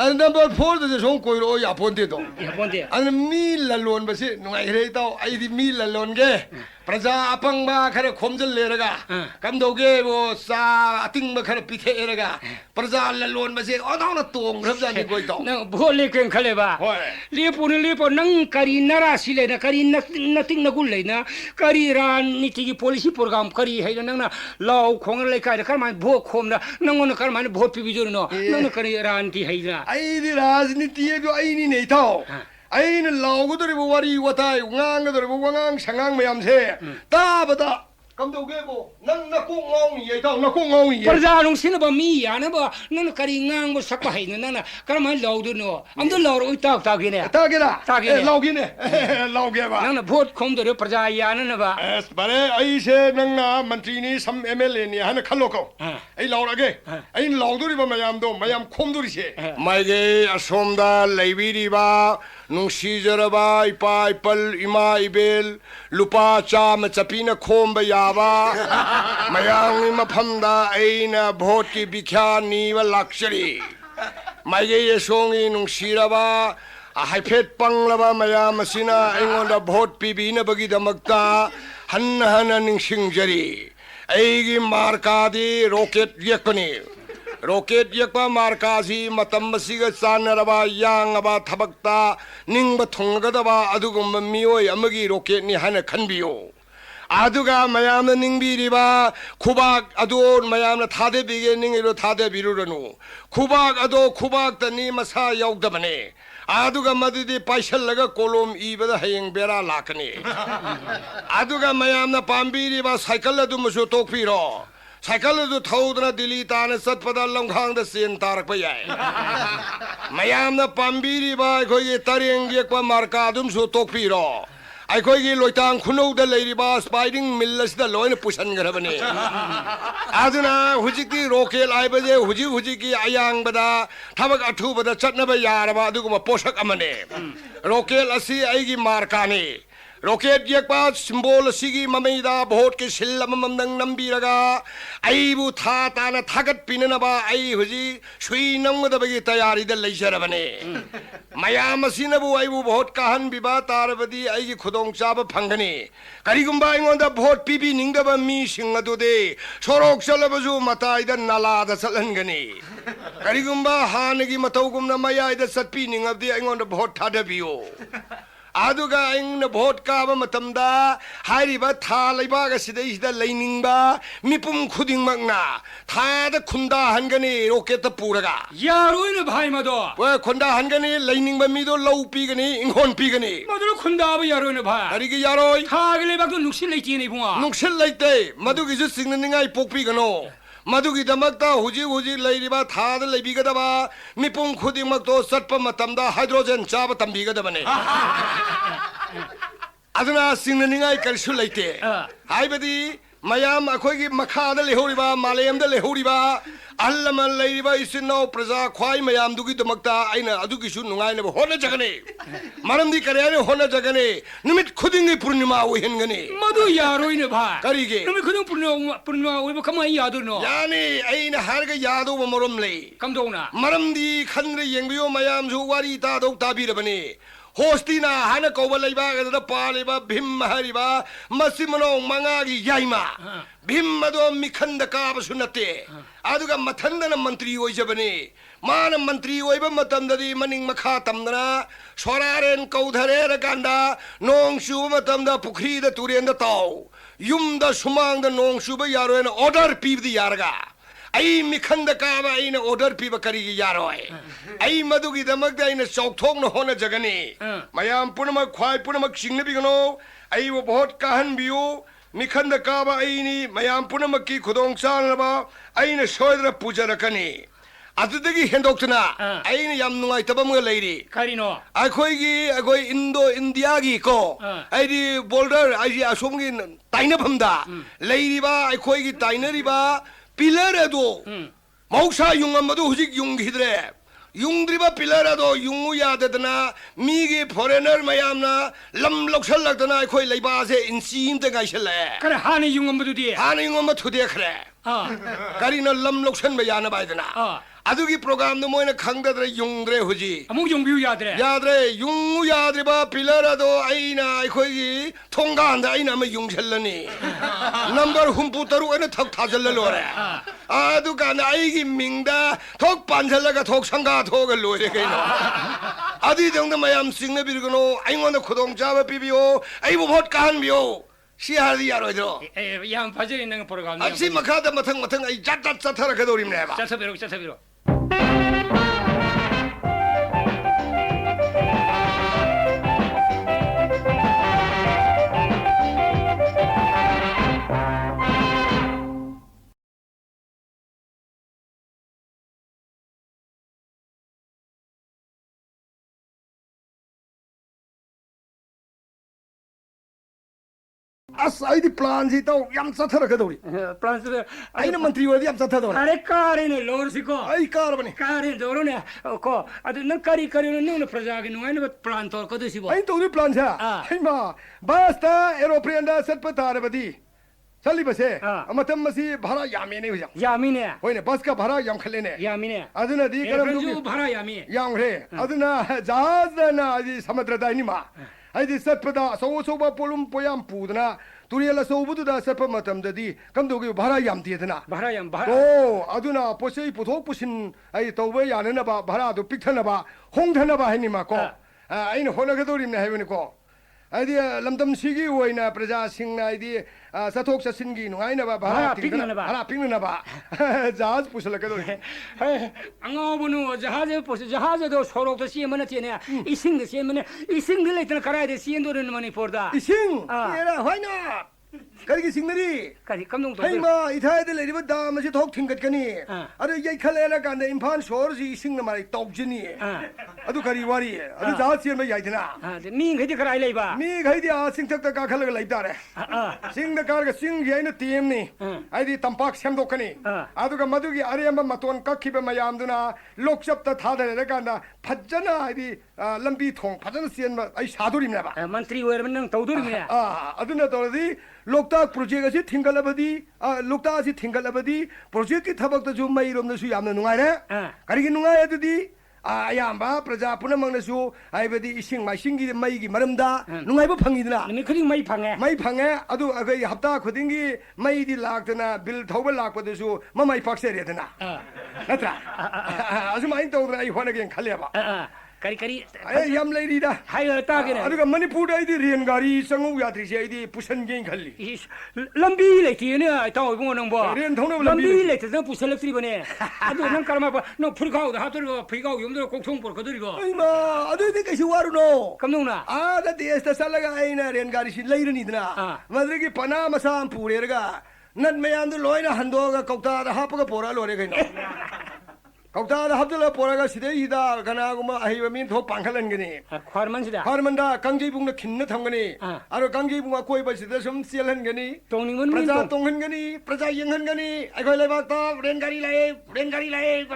and number 4 de song ko ro ya pon de to ya bon de and mi lalon ba se ngai re to ai di mi lalon ge प्रजा अपंग बा खरे खोमजल लेरगा कम दोगे वो सा अतिंग बा खरे पिथे एरगा प्रजा ललोन बसे ओदाउन तोंग रबजानी गोइ तो न भोले केन खले बा लेपो नंग करी नरा सिले न करी नथिंग न गुल लेना करी रान नीति की पॉलिसी प्रोग्राम करी है नंग ना लाव खोंग ले काय कर मान भो खोम ना नंग न कर मान भो पिबिजो न नंग करी रान की है ना आई दी राजनीति जो आई नी नहीं तो आई न लावगदरिबो वारी वताई ngang wangang sangang mayam se tabada kam doge bo nang na ko ngong ye to na ko ngong ye प्रजा नुंग सिन बा मी या न बा नंग करी ngang बो sak है न ना कर मान लाव दु न हम तो लाव उता उता के ने ta ge law ge ne law ge ba नंग भोट खोम दो प्रजा या न बा es bare ai se nang na mantri ni sam mla ni han khalo ko ai law ra ge ai law du ri ba mayam do mayam khom du ri se mai ge asom da leibi ri ba ꯅꯨꯡꯁꯤꯖꯔꯕ ꯏꯄꯥ ꯏꯄꯜ ꯏꯃꯥ ꯏꯕꯦꯜ ꯂꯨꯄꯥ ꯆꯥꯝꯃ ꯆꯞꯄꯤꯅ ꯈꯣꯝꯕ ꯌꯥꯕ ꯃꯌꯥꯝꯒꯤ ꯃꯐꯝꯗ ꯑꯩꯅ ꯚꯣꯠꯀꯤ ꯕꯤꯈ꯭ꯌꯥ ꯅꯤꯕ ꯂꯥꯛꯆꯔꯤ ꯃꯥꯏꯀꯩ ꯌꯦꯁꯣꯡꯒꯤ ꯅꯨꯡꯁꯤꯔꯕ ꯍꯥꯏꯐꯦꯠ ꯄꯪꯂꯕ ꯃꯌꯥꯝ ꯑꯁꯤꯅ ꯑꯩꯉꯣꯟꯗ ꯚꯣꯠ ꯄꯤꯕꯤꯅꯕꯒꯤꯗꯃꯛꯇ ꯍꯟꯅ ꯍꯟꯅ ꯅꯤꯡꯁꯤꯡꯖꯔꯤ ꯑꯩꯒꯤ ꯃꯥꯔꯀꯥꯗꯤ ꯔꯣꯀꯦꯠ ꯌꯦꯛꯄꯅꯤ roket yakpa markazi matam masiga chanaraba yangaba thabakta ningba thonggadaba adugumba mioi amagi roket ni hana khanbiyo aduga mayamna ningbiriba khubak ador mayamna thade bige ningiro thade biruranu khubak ado khubak tani masa yaugdabane aduga madidi paishallaga kolom ibada hayeng bera lakani aduga mayamna pambiriba cycle adumusu tokpiro cycle जो थौदना दिल्ली ताने सतपदा लंखांग द सेन तारक पयाय मयाम न पांबीरी बा खोई तरेंग येकवा मार्का दुम सो तोकपीरो आई खोई गी लोइतांग खुनौ द लेरी बा स्पाइडिंग मिलस द लोइन पुशन गरबने आदुना हुजिकी रोकेल आइ बजे हुजी की आयांग बदा थबक अथु बदा चटनबा यारबा अदुगुमा पोषक अमने रोकेल असि आइगी मार्काने roket yakpa symbol sigi mamida vote ke sillam mamdang nambiraga aibu tha tana thagat pinana ba ai huji sui namda bagi tayari da leisarabane mayam asinabu aibu vote kahan biba tarabadi ai gi khudong chaba phangani karigumba ingonda vote pibi ningaba mi singadu de sorok salabaju matai da nala da salangani karigumba hanagi matawgumna mayai da satpi ningabdi ingonda vote thadabiyo aduga ing na vote ka ba matamda hariba tha laiba ga sidai da lainingba mipum khuding magna tha da khunda hangani roket ta puraga yaroi na bhai mado wa khunda hangani lainingba mi do lau pi gani inghon pi gani madu khunda ba yaroi na bhai ari gi yaroi tha gele ba ko nuksil lai ti nei bunga nuksil lai te madu gi ju singna ningai pokpi gano मधुगी दमकता हुजी लेरिबा थाद लेबिगदबा मिपुंग खुदिमक तो सटप मतमदा हाइड्रोजन चाब तंबिगदबने अदना सिंगनिंगाई करसु लेते हाइबदी मयाम अखोगी मखादा लेहोरिबा मालेमदा लेहोरिबा अल्लमा लेरिबा इसिनो प्रजा ख्वाई मयाम दुगी दमकता आइना अदुगिसु नुंगाइना होना जगने मरमदी करेने होना जगने निमित खुदिंगी पूर्णिमा ओहेनगने मधु यारोइने भा करिगे निमित खुदिंग पूर्णिमा ओइबा कमाई यादुनो यानी आइना हारगा यादो मरमले कमदोना मरमदी खंद्रे येंबियो मयाम जु वारी तादौ ताबिरबने होस्टिना हाना कौबा लेबा गदा पालेबा भीम हरिबा मसिमनो मंगागी याइमा भीम मदो मिखंद काब सुनते आदुगा मथंदन मंत्री ओइजबने मान मंत्री ओइबा मतमददी मनिंग मखा तमदना सोरारेन कौधरे रगांडा नोंग सुब मतमदा पुखरी द तुरेन द ताव युम द सुमांग द नोंग सुब यारोन ऑर्डर पीबदी यारगा आई मिखंद काबा आइना ऑर्डर पीबा करिगी यारोय आई मदुगी दमकदा आइना चौथोंग न होना जगने मयाम पुनमक ख्वाई पुनमक सिंगनबिगनो आई वो बहुत कहन बियो मिखंद काबा आइनी मयाम पुनमक की खुदोंग चालबा आइना सोयद्र पूजा रखनी 아드득이 핸독트나 아이는 얌누가 있다범가 레이디 가리노. 아코이기 인도 인디아기 있고 아이디 볼더 아이디 아솜기 다이너범다 레이디바 아코이기 다이너리바 빌러라도 마우사 융엄마도 후직 융기드래 융드리바 빌라라도 융우야 되드나 미기 포레너 마얌나 람록설락드나 아코이 레이바세 인시임때가 있을래 그래 하는 융엄부두디. 하는 융엄마 투디에 그래 가리너 람록선 마야나 봐야되나 아두기 프로그램도 뭐이나 강다들의 융드레 후지 아무 용비우 야드래. 야드레 융우 야드리바 빌라라도 아이나 아이코이기 통과한다 아이나 뭐 융셀러니 남발 훔뿌따루 에는 턱 타절러로래 아두가 나이기 밍다 턱 반셀러가 턱 상가 턱을 놓으래 그이노 아디 정도 마얌 싱네 비르고노 아이고는 고동자바 비비오 아이고 헛간 비오 시하디 야로죠 양 바질 있는 거 보러 가면. 아침 마카다 마탕 아이 잣잣잣하라 그도림네 봐 짜서비로 짜서비로. 아싸 아이디 플랜지 또 얌싸타라 그도리 프랑스. 아이는 만트리 어디 얌싸타도 가래 까리는 로르시고. 아이 까라바니 까리 도로네. 거 아주 는 까리는 너는 프라자기 누가는 플랜 tor 거드시고. 아이 또 우리 플랜자 아이마 바스타 에로플레인다 셋바타르바디 살리바세 아마탐 마시 바라 야미네 그냥 야미네. 호이네 바스카 바라 얌칼레네 야미네. 아드나디 에프렌주 그럼 바라 야미. 양그래 아드나 자즈나 아디 사마드라다이니마 아이디 셋바다 소소바 볼룸 보얌 부드나 두리엘라 소부두다 셋바 마탐다디 감독이 바라 얌디에드나 바라 얌 바라. 오 아두나 보세이 부톡 부신 아이 도베 야네나바 바라도 픽타나바 홍타나바 해니마고 아이는 호나가도림네 해보니고 아이디 람담 시기 오이나 프라자 싱나 아이디 사톡 사신기 누아이나바 바라 픽나나바 바라 픽나나바 자즈 부실라가도리 앙어부는 자하제 보시 자하제도 소록도 시에만에 티네 이싱도 시에만에 이싱들 레이트는 가라야 돼 시엔도르는 많이 보다 이싱 얘라 화이나 가리기 싱들이 가리 감동도 하이마 이타이들 레리바 다마시 톡 튕겼거니 아주 예칼레라 간데 임판 소르지 이싱나 말이 똑지니 아주 가리 와리 아주 자시에 야이드나 민 헤디 가라이 레이바 미 가이디 싱탁다 가칼레가 라이다레 싱다 가르가 싱 야이나 팀니 아이디 탐팍 샘도커니 아두가 마두기 아리암바 마톤 까키베 마얌드나 록섭다 타다레 간다 파잖아 아이디 람비 통 파잖아 시엔 아이 사도림나 봐 만트리 외르면 තවදුරිමිනේ 아두나 또르디 록닥 프로젝트 팅갈라바디 록닥이 팅갈라바디 프로젝트 타박도 좀 마이롬나수 얌나 누가래 가리기 누가야드디 아야마 프라자 punamaknasu 아이베디 이싱 마싱기 마이기 마름다 누가이버 팡이드나 니 그리 마이 방에 마이 팡에 아두 아가이 합다 코딩기 마이디 락드나 빌 더블 락거드수 마마이 박세리드나 나트라 아주 마이 떠드나 이 화나게 칼려봐 가리 아이 얌 레이디다 하여 따게네 아두가 머니푸르 아이디 리엔가리 성우 야드리시 아이디 부산갱 칼리 lambi 레티네 타오 보는 뭐 리엔 통로 lambi 레티는 부설렉트리 보네 아두 난 까르마 너 풀가우다 하더고 피가우 용도 공통 볼 거들이고 아이마 아두 이게 시와루노 감동나 아다 데스타 살라가 아이나 리엔가리 시 레이르니드나 마드르기 파나마산 pure르가 난 메안도 로이나 한도가 kokta다 하프가 보라 로레 그이노 kokta다 합들라 보라가 시대이다 가나고마 아이바민 더 방칼란거니 과르만시다 하르만다 강제이붕나 킨나 탐거니 아로 강제이붕아 고이바시다 좀 시엘한거니 동닝은 프라자 동한거니 프라자 영한거니 아이고 레바타 렌가리 라에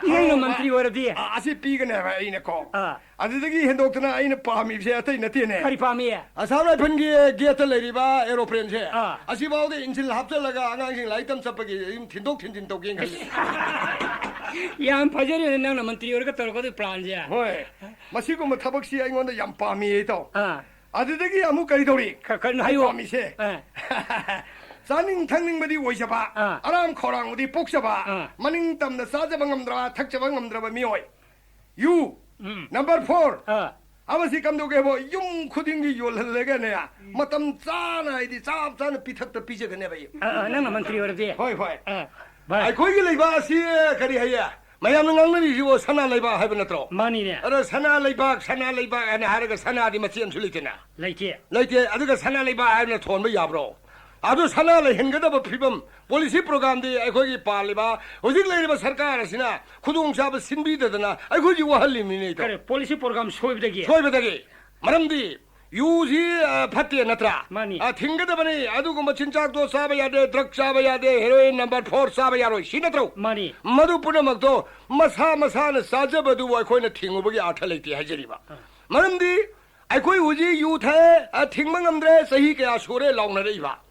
이거 만트리 외르디 아시 삐그네 이네코 아드득이 핸독트나 아이네 파미비세 아타이 나티네 가리 파미에 아사브라 펀기에 게트 레리바 에로프렌세 아시바우데 인실 합절라가 앙앙싱 라이텀 sapagi 임 틴독 갱칼리 양 파제리는 낭나 만트리 외르가 떨거든 플랜이야 호이 마시고 뭐 타박시 아이고데 얌 파미에도 아드득이 아무 까리도리 그 하요 파미세 사닝 탕닝바디 오이샤바 아람 코랑 어디 복샤바 마닝 땀나 사자방감드라 탁자방감드라 미오이 유 넘버 4 아버지 감독에 뭐 용코딩기 요를레게네야 마땀 짜나 이디 짭짜나 비탁도 비저게네 바이 낭나 만트리 외르디 호이 아이 거기 레바시 가리 하야 마야는 강나리 지고 산나 레바 하베나트로 마니네 아라 산나 레바 아니 하르가 산나디 마치엔 술리테나 레이티 아두가 산나 레바 하베나 톤바 야브로 아주 산하를 행거다버 피범 폴리시 프로그램디 아이코기 빨리바 오직 레이버 सरकार이시나 구동사버 신비되더나 아이코지 와할림이네 그래 폴리시 프로그램 소입되기 소이베다기 마람디 유지 파티에 나트라 많이. 아 튕겨다버니 아두고 뭐 진짜도 사봐야 돼 드럭 사봐야 돼 헤로인 넘버 4 사봐야로 시나트로 많이 마두 뿌려먹도 마사는 싸져봐도 아이코이는 튕어보기 아탈레이티 하지리바 마람디 아이코이 우지 유태 튕망함들의 서희 그야 소래 라운나레이바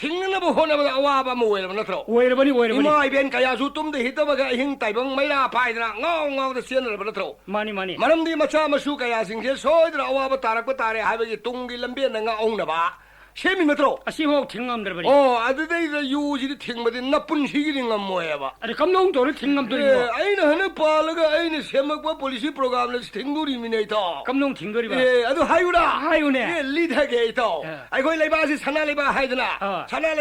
tingna bo hona ba awa ba mo wel na tro 오해버니 ima iben kaya su tum de hita ba ga hing tai bang mai la pai na ngau de sian na ba tro 많이 maram di macha ma su kaya sing je soi dra awa ba tarak ba tare ha ba gi tung gi lambe na nga ong na ba shemi ma tro 아시호 팅감들버니 adu dei da yu ji ting ba de na pun shi gi ngam mo ya ba 아니 감동도를 팅감들이 aina hana pa la ga aina semak ba policy program le tingduri mi nei to 감동 팅거리바 adu hayura 하유네 lead ha ge to ai koi lai ba si sana lai ba hai dana sana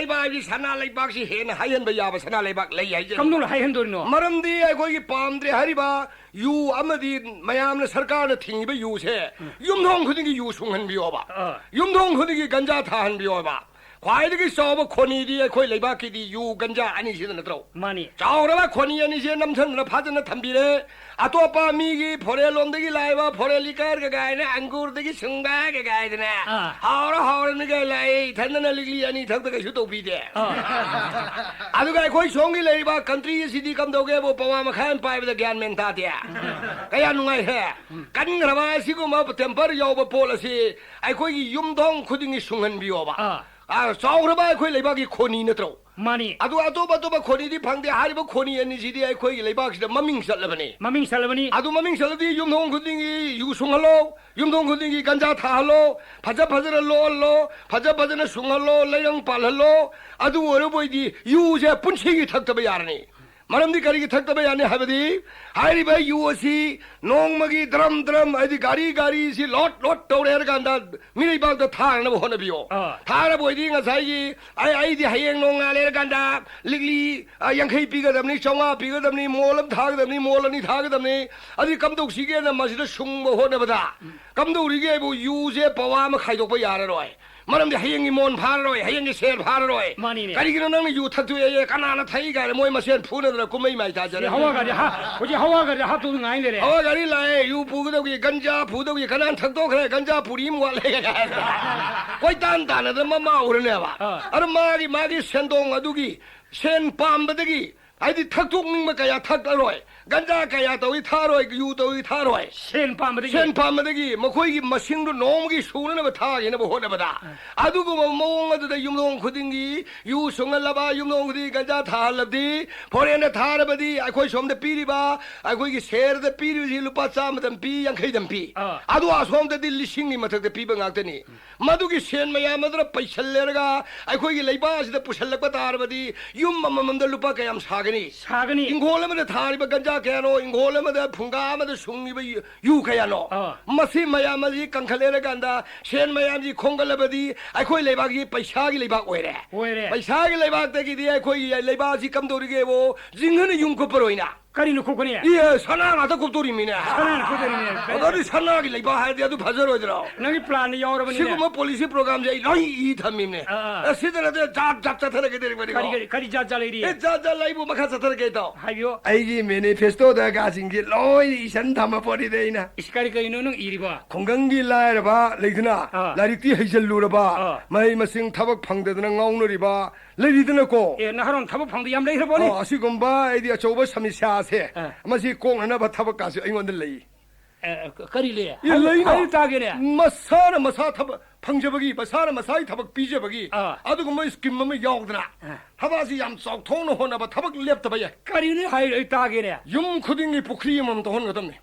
lai ba si he na hayan ba ya ba sana lai ba lai hai je 감동을 하이흔돌이노 maramdi ai koi ki pamdre hari ba yu amadi mayam na sarkar na thing ba yu se yumdong khuding ki yu sunghan bi ba yumdong khuding ki ganja thahan bi ba khwaidagi soba khoni di ai koi lai ba ki di yu ganja ani si na tro 많이 chauraba khoni ani se namthan na phajana thambire atopa mi gi phore lomdagi laiba phore likar ga gaina angur dagi sungba ga gaidana haura ni ga lai thanna ligli ani thak da shu to bi de adu ga koi songi leiba country city kam doge bo pawa ma khan pai ba gyan men ta dia kaya nungai he kan rama si ko ma temper yo ba policy ai koi gi yum dong khuding sunghan bi yo ba chauraba koi leiba gi khoni na tro 많이 adu atoba khoni di phangde hariba khoni ani sidi ai khoi gi leibak sida maming salabani 마밍 살라버니 adu maming saladi yumdong khudingi yusunghallo yumdong khudingi ganja thahallo bhaja na sunghallo layang palhallo adu oroboi yuse punchigi thakta yarani maramdi kari gi thakta yani habadi hariba yusi nongmagi dram adi gari si lot tawre ganda mini bag da thana bo hona biyo thana boidi nga sai gi ai di hayeng nonga le ganda ligli yankhai piga damni chonga piga damni molam thag damni molani thag damni adi kamdok sige na masida sung bo hona bada kamdok rige bo yuse pawa ma khai dok ba yara roi maramdi hayengi mon pharoi hayengi ser pharoi 많이네 kari gi nang yu thatu ye kanana thai ga moi masen phuna da kumai mai ta jare 하와가리 오지 하와가리 하도 아니래 hawa gari lai yu pu ga gi ganja phu da gi kanan thak do khre ganja puri mu le ga koi tan tan da mama urne ba ar magi sendong adu gi sen pam ba gi ai di thak tuk ning ma kaya thak aloi ganja kaya to i tharoi yu to i tharoi sen 파마들이 sen pam ba gi makoi gi masing du nom gi su na ba tha ina ba ho na ba da adu go mo adu da yum long khuding gi yu sungal la ba yum long di ganja tha la di phore na thar ba di ai khoi som da pi ri ba ai khoi gi ser da pi ri ji lupa cham dam pi yang khai dam pi adu a som da di lising ni mathak da pi ba ngak ta ni madu gi sen maya madra paisal le ga ai khoi gi leiba si da pusal lak ba tar ba di yum mam da lupa kayam sagani 사근이 ingole ma da thari ba ganja kano ingole ma da phunga ma da sungi ba yu kaya no masi maya ma ji kankhale ra ganda sen maya ji khongal ba di ai khoi leiba gi paisa gi leiba oire 오해래 paisa gi leiba te gi di ai khoi leiba ji kam dori ge wo jinghan yung ko paroina 까리는 코코니야 ye sana ma ta ko tori mina 하나는 코코니야 odari sana gi leiba ha dia du bhajar ho jara 나기 플랜이 여러분이 sigma policy program jai lai I thamimne sidara de jap ta thara ge deri bari 까리 자자리리 e ja laibu makha sa thara ge to 하이요 아이기 매니페스토 다 가진 게 로이 이산 담아 버리데이나 이스카리 까이노는 이리봐 건강기 라이라 레이드나 라릭티 헤젤루라 마이 마싱 타박 방대드나 ngau너리 레이드나 고 예 나하론 타부 방도 얌레 해보니 아시곰바 아이디아 조버 삼이샤세 마시 공하나 바 타박 가시 응원들 레이 까리래 레이나 하이 따게네 마사나 마사 타박 방제버기 마사나 마사이 타박 비제버기 아두고 뭐 스킨 뭐 야오드나 타바시 얌 쏙통노 호나 바 타박 랩타바야 까리는 하이 따게네 용 코딩이 포크리멈도 혼 거든네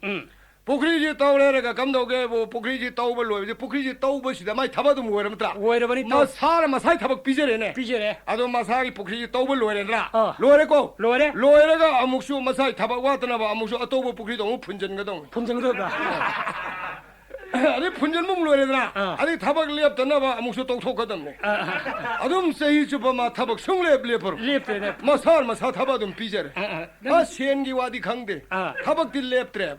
포크리지 따오래가 감독에 뭐 포크리지 따오벌로 이제 포크리지 따오버시다 마이 타바도 뭐 이러면더라 오해라버니 마 사람 마사이 타박 비제래네 비제래 아도 마사기 포크리지 따오벌로 이래더라 로에고 로에래 로에가 아묵수 마사이 타박 왔더나 봐 아묵수 아또버 포크리도 뭐 분전 거든 분정도다 아니 분전문 로래더라. 아니 타박 랩더나 봐 아무서 똑똑하던네. 아둠 세이 주바마 타박 성랩 랩으로. 랩네. 마사 타바둠 비저래. 아 시엔기 와디 강데. 타박디 랩드레.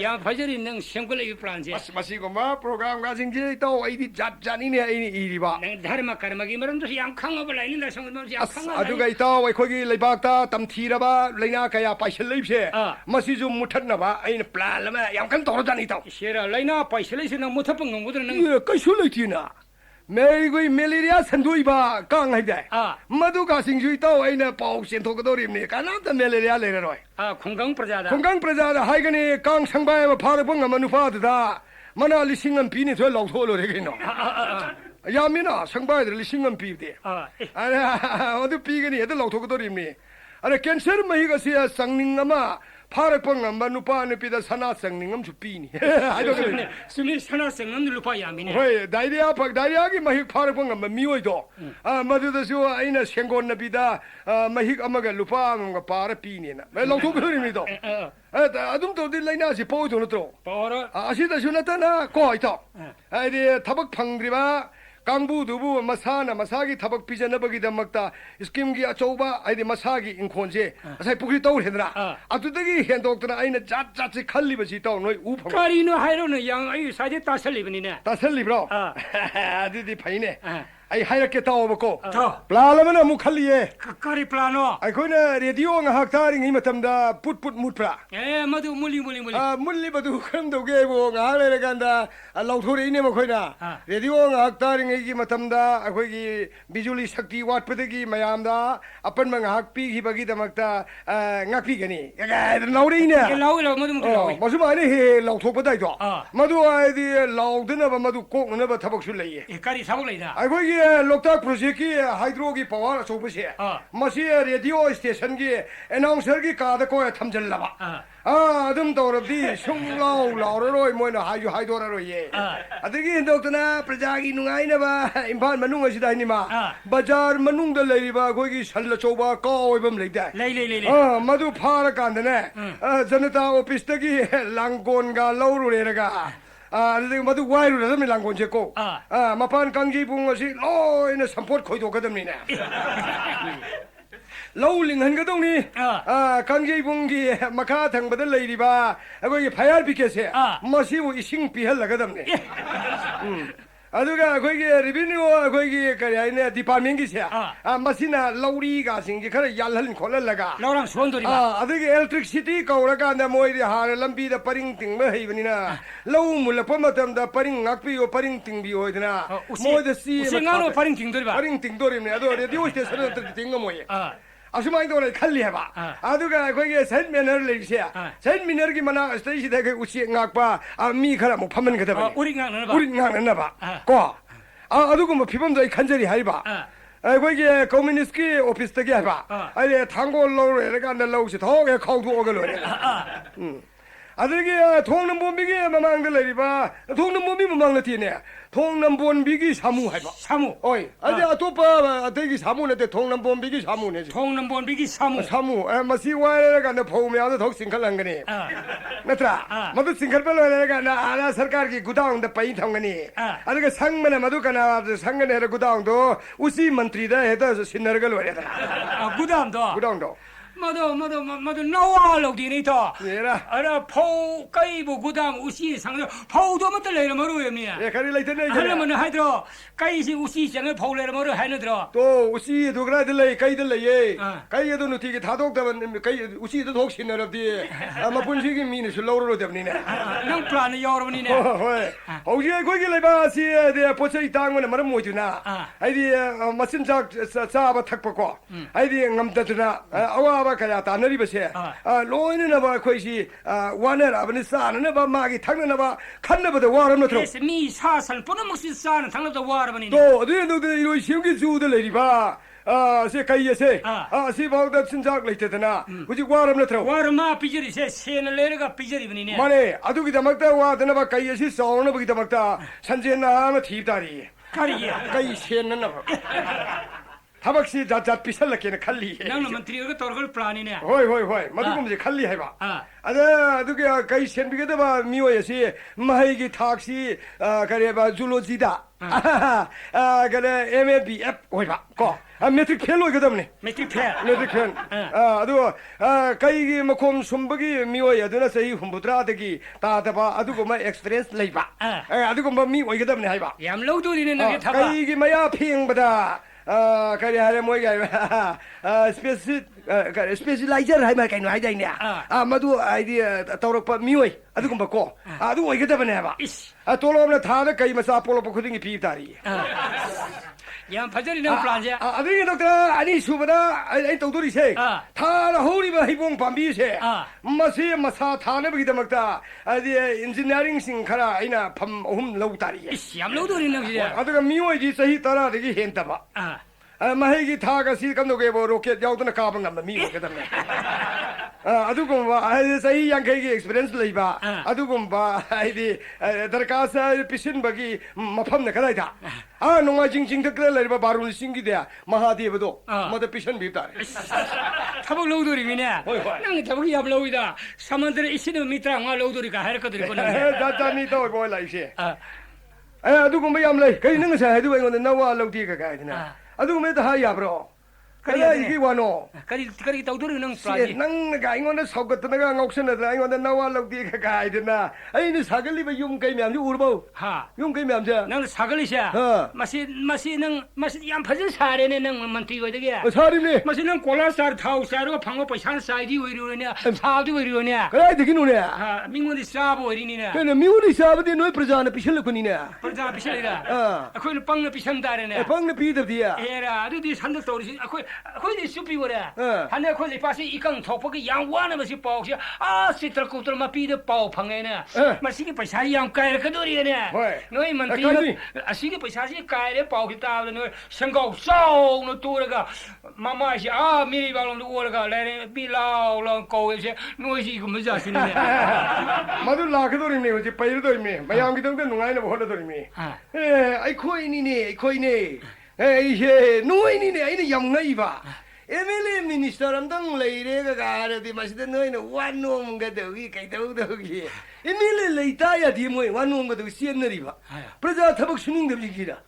야 바저리 능 생글레 플란제. 마시고 마 프로그램 가싱지 또 아이디 잡자니네 아이니 이리바. 능 다르마 카르마기 머름도 양 강업을 아니는다 성을 양 강업. 아두가 이따 거기 레박다 땀티라바 레나 가야 파실레입세. 마시 좀 못했나봐. 아이니 플라라마 양간 떨어자니 또. 시라 레나 파실레시는 못합은 놈들 능. 까슐레티나. 매일거이 멜리리아 산도이바 강하이데. 마두 가싱주 이따 아이나 파옥신 토거도림니 까나다 멜리리아 레러로이. 공강 프라자다. 공강 프라자다 하이가니 강 상바에 파르봉가 마누파드다. 마나 리싱은 비니 저 라우토로 레게노. 야미나 상바에들 리싱은 비데. 아나 어디 비가니 애들 라우토거도림니. 아나 캔서 마히가시야 상닝나마 파르봉가 마누파 느피다 사나 상닝음 주피니. 아이도 그래. 수미 사나 상닝 루파 야미네. 왜 다이리아기 마히 파르봉가 미오이도. 마두다수 아이나 생곤 나비다 마히 아마가 루파 뭔가 파르 피니나. 왜 라우토거도림니도. 아둠 또 딜라이나시 보이도는 또. 보러. 아시다 주나타나 거이다. 아이디 타박 팡드리바 강부 두부 마사나 마사기 타박 비자나버기다 막다 스킴기 아초바 아이디 마사기 인콘제 아사이 부크리 떠올 해드라. 아두더기 현독드나 아이나 잣잣이 칼리버시 떠 너희 우펑. 까리노 하이로는 양 아이 사제 따설리버니네. 따설리브로. 아디디 파이네. 아이 하이렇게 떠오버고. 더. 블라라마나 무칼리에. 까리 플라노. 아이 거나 레디오 nga 학타링 이마탐다 풋풋 묻프라. 마두 물리. 물리버도 그럼도 게고 nga 간다. 라우토리 이네 뭐 거이나. 레디오 nga 학타링 이기 마탐다. 거기 비줄리 삭티 왓पदगी 마얌다. अपन मा ngak pi hibagi damakta ngak pi gani. 야 라우리 이네. 라우 마두 뭐. 마수 마네 해 라우토버다이도. 마두 아이디 라우드나 바 마두 꼭나 바 타박 술레이. 까리 사고라이다. 아이 거기 록탁 프로젝트 하이드로기 파워 소부시. 마시 레디오 스테이션기 애나운서기 가다 거에 탐절라바. 아듬 도럽디 슝라우 라우로이 뭐나 하유 하이도라로 예. 아들기 독터나 프라자기 누가이나 바 임판 만ung 아시다 이니마. 바자르 만ung다 레이바 거기 살라 초바 거이범 레이다. 레이. 마두 파라 간데네. 저네타 오피스터기 랑곤가 라우로레라가. 아들 마두 와이루라 좀 랑곤 제고. 마판 강지 붕어시 로이나 삼포 거이도 거든니네. 라울링 한가동니 강제봉기 마카 당바들 레이리바 거기 파얄 비케세 마시고 이싱 비할라거든니 아두가 거기 리비뉴 거기 그래네 디파트먼트기세 마시나 라우리가 생기 그래 얄할린 콜랄라가 라우랑 수원돌이바 아두기 엘렉트리시티 거라간다 모이리 하르 람비다 퍼링 띵마 헤이브니나 라우 물라 폼마탐다 퍼링 낙비요 퍼링 띵비요 이드나 모이드시 우생가로 퍼링 띵돌이바 퍼링 띵돌이네 아두 레디오 스테이션을 띵거 모이 아수마이도를 칼리해봐. 아두가 거기에 셋면을 내기세야. 셋면을기 만나 스테이시대 그 우시 ngak바 미카라 뭐 파면 그다. 우리 ngak나 봐. 우리 ngak나 봐. 고. 아두고 뭐 피범자이 간절히 하이봐. 거기에 커뮤니스트 오피스터기 해봐. 아니 당골로 내가 날라오시 더게 카운트 오글로. 아들기 통남본비기 마망들 내리봐. 통남본비 마망나티네. 통남본비기 사무 해봐. 사무. 어이. 아니 아토빠 대기 사무네데 통남본비기 사무네. 통남본비기 사무. 사무. 마시와레가 나 보면서 더 싱글한 거니. 나트라. 마도 싱글벨레가 나 सरकार की गुदाउंग द पई थंगनी. अरे संग में मधु कना संग ने गुदाउंग दो उसी मंत्री दा है तो सिनरगल वरेदा. गुदाउंग दो. 마도 나와로 디니터. 예라. 아라 포 까이부 구담 우시 상도 포도 못들 내려 머루였니야. 예, 가리 라이트네. 하려면 하이드로 까이시 우시 장을 포 내려 머루 하이드로. 또 우시 도그라들래 까이들래 예. 까이에도 누티게 다독다면 까이 우시도 독신너럽디. 아마 분식이 미니 슬로우로 되니네. 능 플랜 여러분이네. 왜? 어디 거기 레바시에 대 포차이 땅은 말은 뭐지나. 아이디 마신작 사바 탁바고. 아이디 ngam다드나. 아와 kaya ta nari base loine na ba khoisi wana ra bani sa na ba magi thang na ba khan na ba de waram na thro yes mi sa san pon mo si sa na thang da war bani to de no de ro shim gi zu de le ba se kai se se ba da chin jak le te na uji waram na thro war ma pijeri se sen le ga pijeri bani ne mane adu gi da mak ta wa de na ba kai se so na ba gi da mak ta san je na ma thi ta ri kari ya kai sen na ba 타박시 자자 비살라케는 칼리 nang menteri ko torgol plan ini 호이 마두금지 칼리 해봐 아다 두게 가이 센비게다 봐 미워야시 마이기 탁시 가레바 줄로지다 그래 MBF 호이봐 거 메트릭 펠로 이거다네 metric fair 메트릭 펠 아두 가이기 마콤 숨버기 미워야 되나 세이 훔부드라데기 다다바 아두고 마 익스피리언스 레이바 아두고 마 미워 이거다네 해봐 yam lo tu ni nang thaba 가이기 마야 핑바다 그래 하래 뭐가 스페셜라이저 하면 가이노 하이다이냐 마두 아이디어 떠오르파 미워 아두고 바고 아두고 이거다네 해봐 돌아오면 다들 가이 마사 폴로 보코딩이 비다리 yam phajari nang plan je 아버지 doctor 아니 수보다 아니 도도리세 타라 호리바 희봉 밤비세 마세 마사 타네 버기다 막다 아디 엔지니어링 싱카라 아이나 밤홈 로우다리 yam lo tu ni nang je 아드가 미워지 서히 따라 되기 현다바 마해기 타가 실감도게 뭐 로켓 야우드나 가방 남다 미워게다네 아두고 봐 서히 양케기 익스피리언스 레이바 아두고 봐 아이디 더카사 피신 버기 마팜네 가라이다 농아 징징 덕들 레이바 바룬 싱기데야 마하디브도 모두 피션 비다 thaba lo tu ni ne nang thaba yam lo ida samandra isin mitra nga lo tu ri ka har ka tu ko nang 자자니 또 보여 라이시 아두고 뭐 ям래 그이 능사 해도 이거는 나와 로디가 가이드나 아두고 뭐다 하야 브로 그래 이게 와노 kari tau tu nang plan je 낭가 이거는 속것들가 옥선에다 이거는 나와 로디가 가이드나 아이는 사글리바 용게미암지 우르보 ha 용게미암지 nang sagali sha masi nang masi yam phajal sare ne nang menteri ko de 사림니 masi nang kola sar thau sar ko phang ko paisa sai di wi ru ne sa di wi ru ne 그래 되긴 오네 ha mingmo di sa bo ri ni ne 근데 미우리 사바디 너희 프라자나 피실르군이네 praja pisal ira akhoi ne pang ne pisam dare ne 방네 비드디야 era adu di san de tor si akhoi di supi wo re han ne khoi di pa si ikang thok pa ki yang wa ne masi pau si sitra ko tor ma pi de pau phang ne masi ki paisa yang kai ka do ri ne noi menteri asi ki paisa si kai re pau ki ta ne sangau sau no tu ga mama si mi ba long du ga le bi lao long ko si noi si ko ma ja si ne 마두 라크도리미 어제 빠이르도리미 마양기동도 농아이는 호르도리미 아이 코이니네 에이헤 노이니네 아이는 양나이바 에밀리 미니스터람당 레이레가 가르디 마시데 너희는 완놈가 더기 가이도더기 에밀리 레이타야 디모이 완놈가 더기 시엔너리바 프레자 타박 수닝 더비기라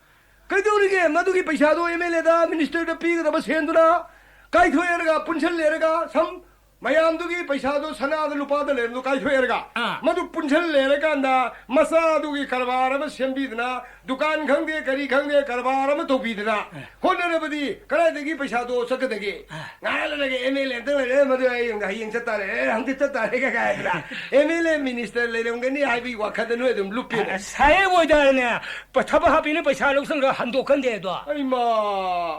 그래도 우리게 마두기 पैसा도 에밀리다 미니스터도 피가 더 세엔두나 가이토에르가 분철레르가 삼 마야암두기 पैसा도 सनाद लुपाद लेनु काय होएरगा मधु पुंछल लेरगा ना मसादुगी करबारम सेंबीदना दुकान खंगे करी खंगे करबारम तोबीदना होनरबदी करादेगी पैसादो सकदेगी नालगे एमएलए तले मधु आयंगा हिंग चतारे हमदि चतारे का गायला एमएलए मिनिस्टर लेरंगनी आइबी वाखदनो एदम लुपि साए बोइदाने पथब हापिने पैसा लोसंग हंदोखन दे दो अइमा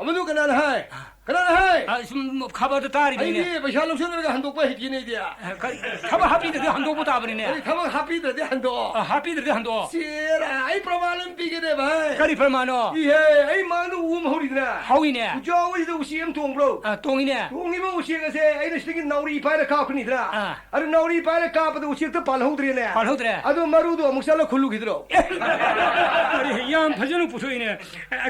मधु कनान हाय 그러나 하이 가봐도 딸이 아니 뭐 샬록션으로 한독 해지네 이디야 가봐 하피들 한독 못 아버리네 가봐 하피들 한독 하피들 한독 시라 아이 프로발은 비게네 봐 가리 프로마노 예 아이 마누 우마호리드나 하위네 우저위도 우시엠 동브로 동이네 동이면 우시에가세 아이는 시긴 나우리 파이라 카프니드라 아르 나우리 파이라 카프도 우시도 발호드리네 발호드래 아도 마루도 목살로 굴루기드로 양 파전은 부서이네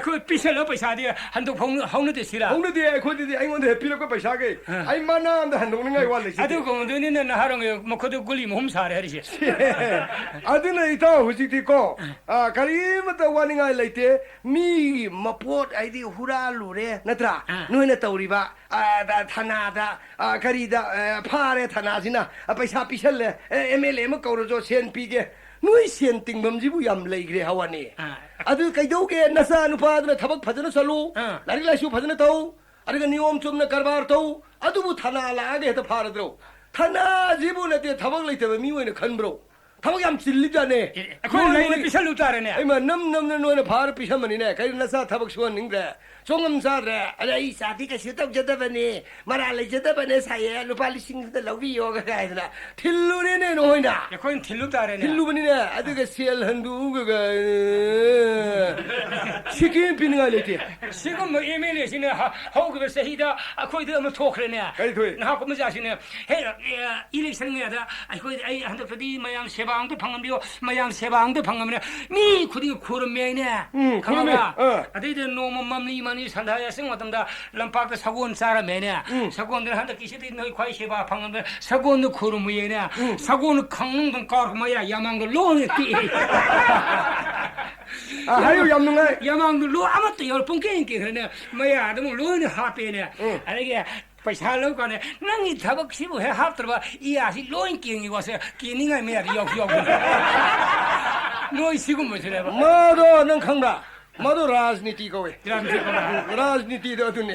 그 비sel러 पैसा디 한독 홍는 데시라 코디디 아이원데 해피력과 바샤게 아이 만나한다 한동네가 이와래 아도 공도니는 하랑에 뭐 거도 굴리 몸사래 하리시 아드네 이타 후지티고 가리마다 와닝아 라이테 미 마포트 아이디 후라루레 나트라 노이나 타우리바 타나다 가리다 파레 타나지나 पैसा पिछले एमएलए में कौरजो सेन पीगे 누이 센팅 범지부 얌 레이그레 하와니 아들 가이도게 나사 누파드나 타박 파드나 살로 라리라슈 파드나 타우 아리가 니옴 좀나 카르바르 타우 아두부 타나 라게 해도 파르드로 타나 지부네테 타박 레이테 미웨네 칸브로 타박 얌 질리자네 그걸 레이네 피셜로 따르네 아이마 넘넘는 노네 파르 피샤머니네 가이 나사 타박 수원 닝데 종음사래 아이 사디가 시답 저다바니 말알레 저다바네 사예 루팔리 싱드 러비요가 가이드나 틸루네네 노이나 그건 틸루 따르네 틸루버니네 아드가 셀 한두가 치킨 피닝알레티 지금 뭐 에밀리시네 하우그 세히다 아코이드 뭐 토크레네 가이토이 나 하고 뭐자시네 해 일렉션에다 아코이드 아이 한도프디 마양 세방도 방금이요 마양 세방도 방금이네 미 구딩 구름매네 강아가 아데데 노모 맘니 이만이 산다야 생각한다 람팍도 사고온 사람매네 사고온들 한다 기시들이 너희 과이 세바 방금에 사고온 구름매네 사고온 강릉동 까르마야 야망도 로네티 하요 얌능아 야망도 로 아무것도 열번 깨니까 그러네 뭐야 너무 로네 하페네 알게 पैसा लो कने नंगी थबक सिबु है हाथ तरबा ई आसी लोइन किंगी वासे किनिंगा मे यार yok yok लोइ सिगु मसले बा 마도 능 칸다 마도 राजनीति 거에 राजनीति को राजनीति 도 두네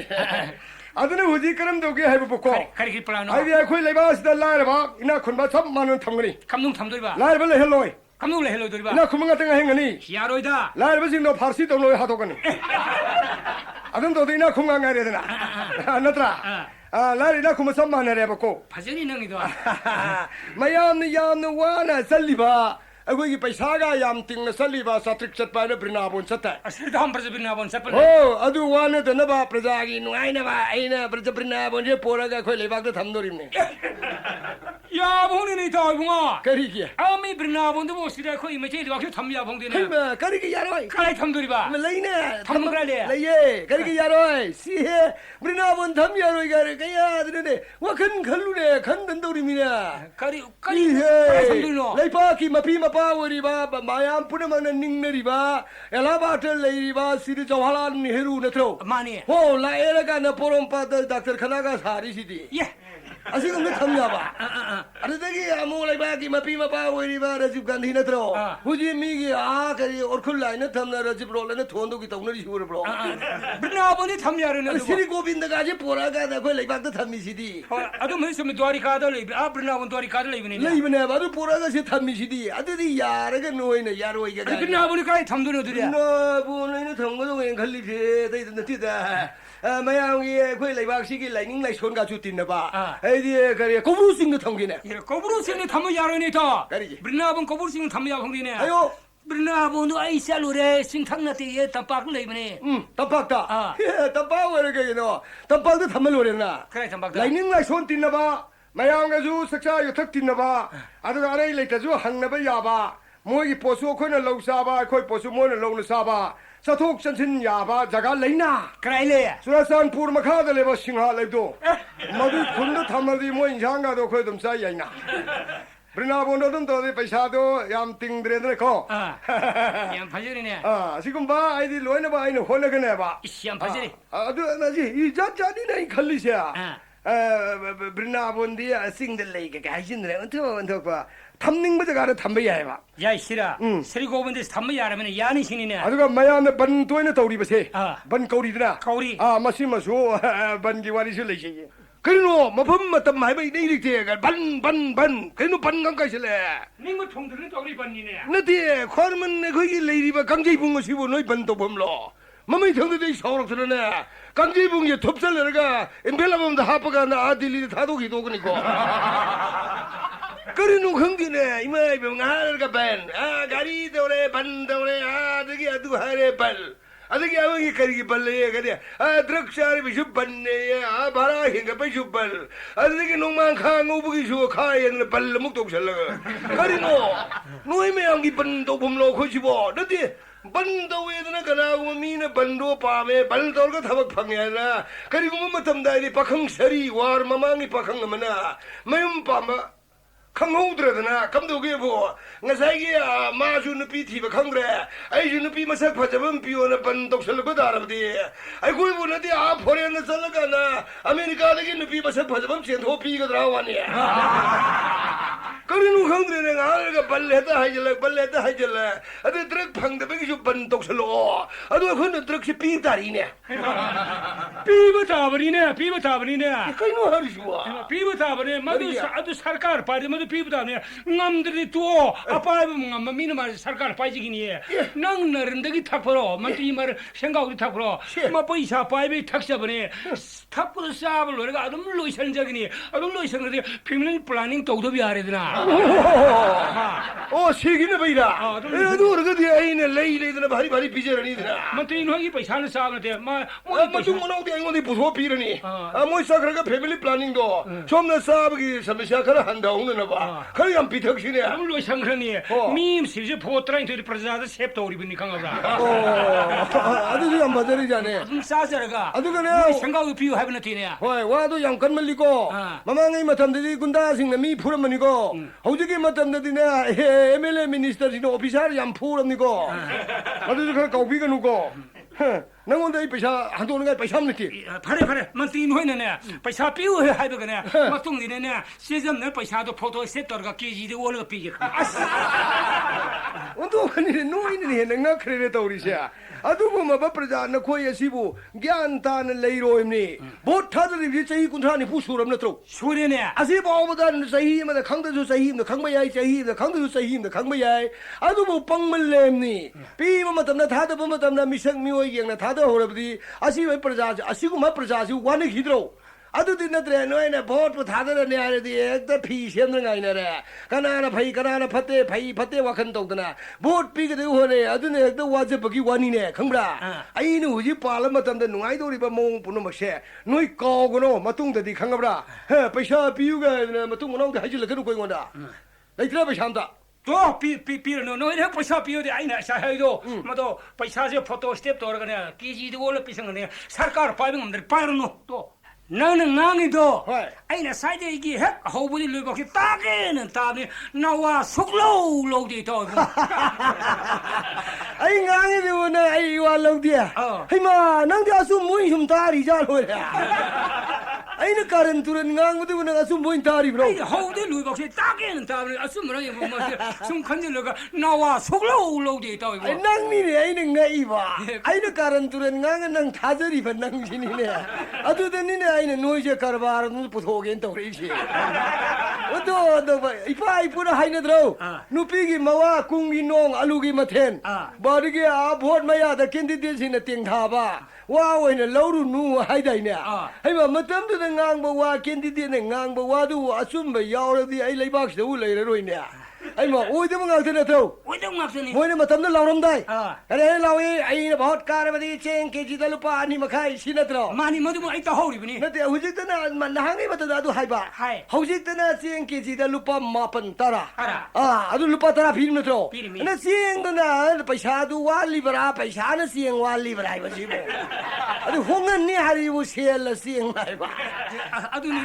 아드는 어디 그럼 도게 해 보고 카리키 플라노 아이비 아코이 레바스다 라르바 이나 콘바 참만은 탐거니 감동 탐도리바 라르벨 헬로이 감동을 헬로도리바 이나 쿠멍가 땡가 행거니 야로이다 라르베싱도 파르시 도노이 하도거니 아든 도도 이나 쿠멍가 레드나 나트라 아 라리나 쿠마 참만을 해 보고 바전이 능이도 마야암니 야암니 와나 살리바 아고기 पैसा가 얌 띵나 살리바 사트릭 쳇바나 브리나본 쳇타 असली हम प्रजबिना बन सपल 오 아두 와나 드나바 프자기 누아이나바 아이나 프자브리나본 제 보라가 코이 레박도 탐도림네 야 봉니니 더 봉아 거리기 아미 브리나 본도 보시다 코이 메제 리바 그 탐야 봉디네 헐마 거리기 야로이 카라이 탐도리바 레이네 탐그라레 레예 거리기 야로이 시해 브리나본 탐야로이 가르 가야 드네 와큰 걸루네 간던도림이나 카리 이해 탐도리노 레이파키 마피 마파워리바 마얌 푸르마나 닝네리바 엘라바텔 레이리바 시리 저할란 헤루 네트로 마니 호 라에라가 나 포롬파더 닥터 카나가 사리시디 예 아시금 그 탐야바 아르데기 아모라이바기 마피 마파워리바 라집 간디 네트로 후지 미기 아 그리 오르클라이네 탐나 라집 롤레네 돈도기 동너리 시우르 브로 브리나 본이 탐야르네 시리 고빈다가지 보라가다 그 레이박도 탐미시디 아도 무슨 도리카도 레비 아 브리나 본 도리카도 레비네 레이브네 바도 보라가시 탐미시디 아드디 야라가 노이네 야로이가 브리나 본이 카이 탐도네 들이야 나 보는 동고동에 걸리지 데이든 티다 마야옹이 그 레이박시기 라이닝 라이 손가 주틴나 봐 에디에 그래 고부싱도 통기네 예 거부로스니 탐야 야르네 더 가리지 브리나 본 거부싱 탐야 홍디네 아요 브리나 본도 아이살로레 싱탕나티 예 탐박 레비네 땀박다 땀박 왜이렇게 너 땀박도 담을 오랬나 그래 탐박 라이닝 라이 손 틴나 봐 마야옹가주 석차 요탁 틴나 봐 아도 아래 레이타주 항나바 야바 모기 포수 코나 로사바 코이 포수 모나 로나 사바 사톡 선신 야바 자가 레이나 그라이레 수라산푸르 마카다 레바 싱하 레도 마두 군도 탐마디 모 인상가도 코이 좀 사이나 브리나본도든 도디 पैसा도 얌 띵드레드네 코 양 발전이네 지금 봐 아이디 로이나 봐 아이는 홀레그네 봐 시험 발전이 아두 나지 이 자자디네 칼리샤 브리나본디 싱들레이게 가신드레 언토 봐 탐닝부터 가르 탐배야 해봐 야 싫어 세리고본데 탐야 야라면 야니 신이네 아두가 마야네 번 도이네 떠우리버세 번 거리드나 거리 마시 마소 번기 와리실 레시 그리노 마품 마땀 마이바 이리티가 반반반 그리노 반강가실래 닝뭐 통들은 떠리 번니네 나티 kho르면 거기 레이리바 강제이 bungo 시보 너희 번도 범로 마음이 정도돼 서럽스러네 강제이 bun게 톱살내가 엠벨라범다 하빠가 나 아딜리 다도기 도그니고 그리노 흥기네 이마이 병아르가 반 가리 도레 반 도레 되게 아두 하레 발 ಅದಕ್ಕೆ ಅವಾಗಿ ಕರಿಗೆ ಬಲ್ಲೆ ಕದೆ ದ್ರಕ್ಷಾರಿ ಬಿಶು ಬನ್ನೆ ಬರ ಹಿಂಗ ಬಿಶು ಬಲ್ ಅದಕ್ಕೆ ನೋಮಾನ್ ಖಾಂಗು ಬುಗಿ ಶು ಖಾಯ ಅಂದ್ರೆ ಬಲ್ಲ ಮುಕ್ತ ಹೋಗ್ಸಲ್ಲ ಕರಿನೋ ನೋಯ್ಮೆ ಅಂಗಿ ಬಂದು ಬೊಮ್ಲೋ ಖುಷಿಬೋ ನದಿ ಬಂದು ವೇದನ ಕನಾಗು ಮೀನ ಬಂದು ಪಾಮೆ ಬಲ್ ತೋರ್ಗ ಥಬಕ್ ಫಂಗ್ಯಾನ ಕರಿಗು ಮತ್ತಂದ ಇಲ್ಲಿ ಪಖಂಗ್ ಸರಿ ವಾರ್ ಮಮಾಂಗಿ ಪಖಂಗ್ ಮನ ಮಯಂ ಪಾಮ ꯈꯪꯍꯧꯗ꯭ꯔꯗꯅ ꯀꯝꯗꯧꯒꯦꯕꯣ ꯉꯁꯥꯏꯒꯤ ꯃꯥꯁꯨ ꯅꯨꯄꯤ ꯊꯤꯕ ꯈꯪꯗ꯭ꯔꯦ ꯑꯩꯁꯨ ꯅꯨꯄꯤ ꯃꯁꯛ ꯐꯖꯕ ꯑꯃ ꯄꯤꯌꯣꯅ ꯕꯟ ꯇꯧꯁꯜꯂꯛꯄ ꯇꯥꯔꯕꯗꯤ ꯑꯩꯈꯣꯏꯕꯨꯅꯗꯤ ꯐꯣꯔꯦꯟꯗ ꯆꯠꯂꯀꯥꯟꯗ ꯑꯃꯦꯔꯤꯀꯥꯗꯒꯤ ꯅꯨꯄꯤ ꯃꯁꯛ ꯐꯖꯕ ꯑꯃ ꯆꯦꯟꯊꯣꯛ ꯄꯤꯒꯗ꯭ꯔꯥ ꯋꯥꯅꯤ ꯀꯔꯤꯅꯣ ꯈꯪꯗ꯭ꯔꯦꯅꯦ ꯉꯥꯏꯔꯒ ꯕꯜ ꯍꯦꯛꯇ ꯍꯥꯏꯖꯜꯂꯦ ꯑꯗꯨ ꯗ꯭ꯔꯛ ꯐꯪꯗꯕꯒꯤꯁꯨ ꯕꯟ ꯇꯧꯁꯜꯂꯛꯑꯣ ꯑꯗꯨ ꯑꯩꯈꯣꯏꯅ ꯗ꯭ꯔꯛꯁꯦ ꯄꯤꯕ ꯇꯥꯔꯤꯅꯦ ꯄꯤꯕ ꯇꯥꯕꯅꯤꯅꯦ ꯀꯩꯅꯣ ꯍꯥꯏꯔꯤꯁꯤꯕꯣ ꯄꯤꯕ ꯇꯥꯕꯅꯦ ꯃꯗꯨ ꯑꯗꯨ ꯁꯔꯀꯥꯔ ꯄꯥꯏꯗꯦ ꯃꯗꯨ ꯄꯤꯕ ꯇꯥꯕꯅꯦ ꯉꯝꯗ꯭ꯔꯗꯤ ꯇꯣꯛꯑꯣ ꯑꯄꯥꯏꯕ ꯉꯝꯕ ꯃꯤꯅ ꯃꯥ ꯁꯔꯀꯥꯔ ꯄꯥꯏꯖꯒꯤꯅꯤꯌꯦ ꯅꯪ ꯅꯔꯟꯗꯒꯤ ꯊꯛꯄꯔꯣ ꯃꯟꯇ꯭ꯔꯤ ꯃꯔ ꯁꯦꯡꯒꯥꯎꯗꯤ ꯊꯛꯄꯔꯣ ꯃꯥ ꯄꯩꯁꯥ ꯄꯥꯏꯕꯩ ꯊꯛꯆꯕꯅꯦ ꯊꯛꯄꯗ ꯆꯥꯕ ꯂꯣꯏꯔꯒ ꯑꯗꯨꯝ ꯂꯣꯏꯁꯟꯖꯒꯅꯤ ꯑꯗꯨꯝ ꯂꯣꯏꯁꯟꯈ꯭ꯔꯗꯤ ꯐꯦꯃꯤꯂꯤ ꯄ꯭ꯂꯥꯅꯤꯡ ꯇꯧꯗꯕ ꯌꯥꯔꯦꯗꯅ 시기는 어디다 그러거든 애인은 레이드나 바리 비저러니더라 만트인 회기 पैसा 는 싸는데 마 뭐 좀 뭐나오대 이거는 부서 비르니. 뭐 사그라가 패밀리 플래닝도 좀더 싸버기 섬시아 가라 한다오는 봐. 그래 양 비턱시네. 물로 상그러니 밈 시즈 포트라인 되 프레자다 셉도 우리 분이 강하다. 아주 양 바자리잖아. 좀 싸져가. 아주 그냥 생각이 비유 하면 되네. 와 와도 양 건물리고 마망이 마탐들이 군다싱나 미 푸르면이고 호주기 마탐들이나 MLA 미니스터지는 오피셜 양 푸르면이고 아주 그 거기가 누고 너무 이 पैसा 한도는 게 पैसा 없는지 파래 만तीन होने ने पैसा पियो है हाइब कने मतुंग दिने ने सीजन ने पैसा तो फोटो सेट करगा केजी दे ओल पी के 운동 아니네 노인네 내가 그래 떠오르시야 아두고 뭐ประ자 너코에 시부 ஞான다는 레이로임니 못하더니 비체이 군타니 부수럽나 또 소리네 아시보보다는 사히마다 강대주 사히마 강마야이 사히마 강대주 사히마 강마야이 아두고 빵물렘니 비마 담나 다도 보마 담나 미생미오 이경나 다도 호럽디 아시왜ประ자 아시고 마ประ자 와네 기드로 아두디 너들의 너희네 보트 다들은 내야지 액다 피시는 가이네래 가나나 파이 가나나 파떼 파이 파떼 와칸도드나 보트 비게 되고네 아두네 액다 와제 버기 와니네 강브라 아이는 우지 빨라마 담데 누아이도리바 몽 부노 마셰 너희 거고노 마뚱데디 강가브라 헤 पैसा 비우가 마뚱 모나우데 하질라 그러 고인다 나이트라 पैसा다 तो पी नो ने पैसा पियो दे आइना साहेदो मतो पैसा से फोटो स्टेप तो गने केजी दे ओल पिसंगने सरकार पाइबं हमदर पारनो तो none ngangido aina saide gi hek hobuli lugo ki tagen tabi nawa suklo lodi to ai ngangido na ai wa lodi heima nang dia su muin hum tari ja lo ya aina karen turan ngangido na asu muin tari bro ai hobuli lugo ki tagen tabi asu mra ye mo sum khanje lugo nawa suklo lodi to ai nang ni ne ai ngai ba aina karen turan ngang nang thajari ban nang sini ne adu de ni ne 아이는 노이제 카르바르는 부토겐 또리시 어도 이파이 puno haine dro nupigi mawa kungi nong alugi mathen barige a bhot maya da candidate sin ting tha ba wa oine lauru nu haidai ne hai ma matam de ngang ba wa candidate ne ngang ba wa du asum ba yaw ro di ai leibak se u lei roi ne ai ma oi de ngang the ne tho oi de ngang the ni moi ne matam de lauram dai are lawi ai ne bhot kar ba di cheng ke ji da lupa ani makhai sinatro mani madu ai ta hori bini nate hujik tana nahangi bata da du hai ba hujik tana cheng ke ji da lupa mapan tara adu lupa tara film natro na cheng tana paisa du wa libra paisa na cheng wa libra ai ba ji bo adu hongan ni hari bu sel la cheng lai ba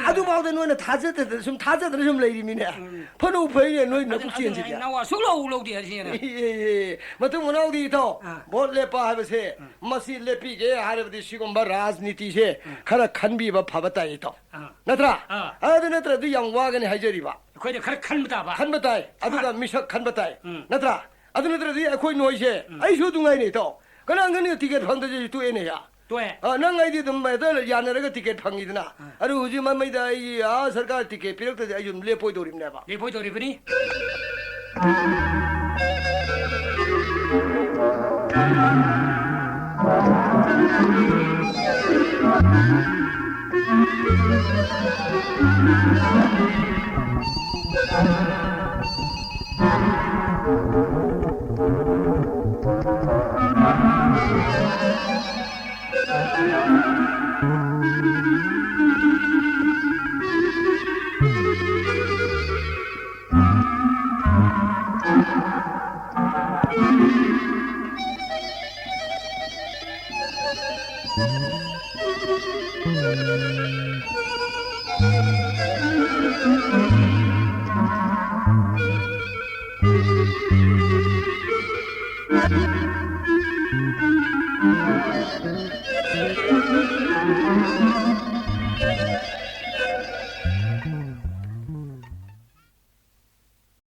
adu ba de no na thaja de sum thaja de sum lei mi ne phanu phai ne noi na ku cheng ji na wa suk lo lo de ji ne matung monau di to bot le pa ha ba se masi le pi ge har ba di sigom ba rajniti se khara khanbi ba phaba tai to natra adu natra du yang wa ga ne haijari ba khoi de khar khan bata ba khan batai adu ga misak khan batai natra adu natra di khoi noi se ai shu du ngai ne to kana ngani ticket phang de ji tu ene ya nang ai di dum ba da ya na ga ticket phang idna adu huji ma mai da ai a sarkar ticket pirak de ai jum le poi dorim ne ba le poi dori bani Thank you.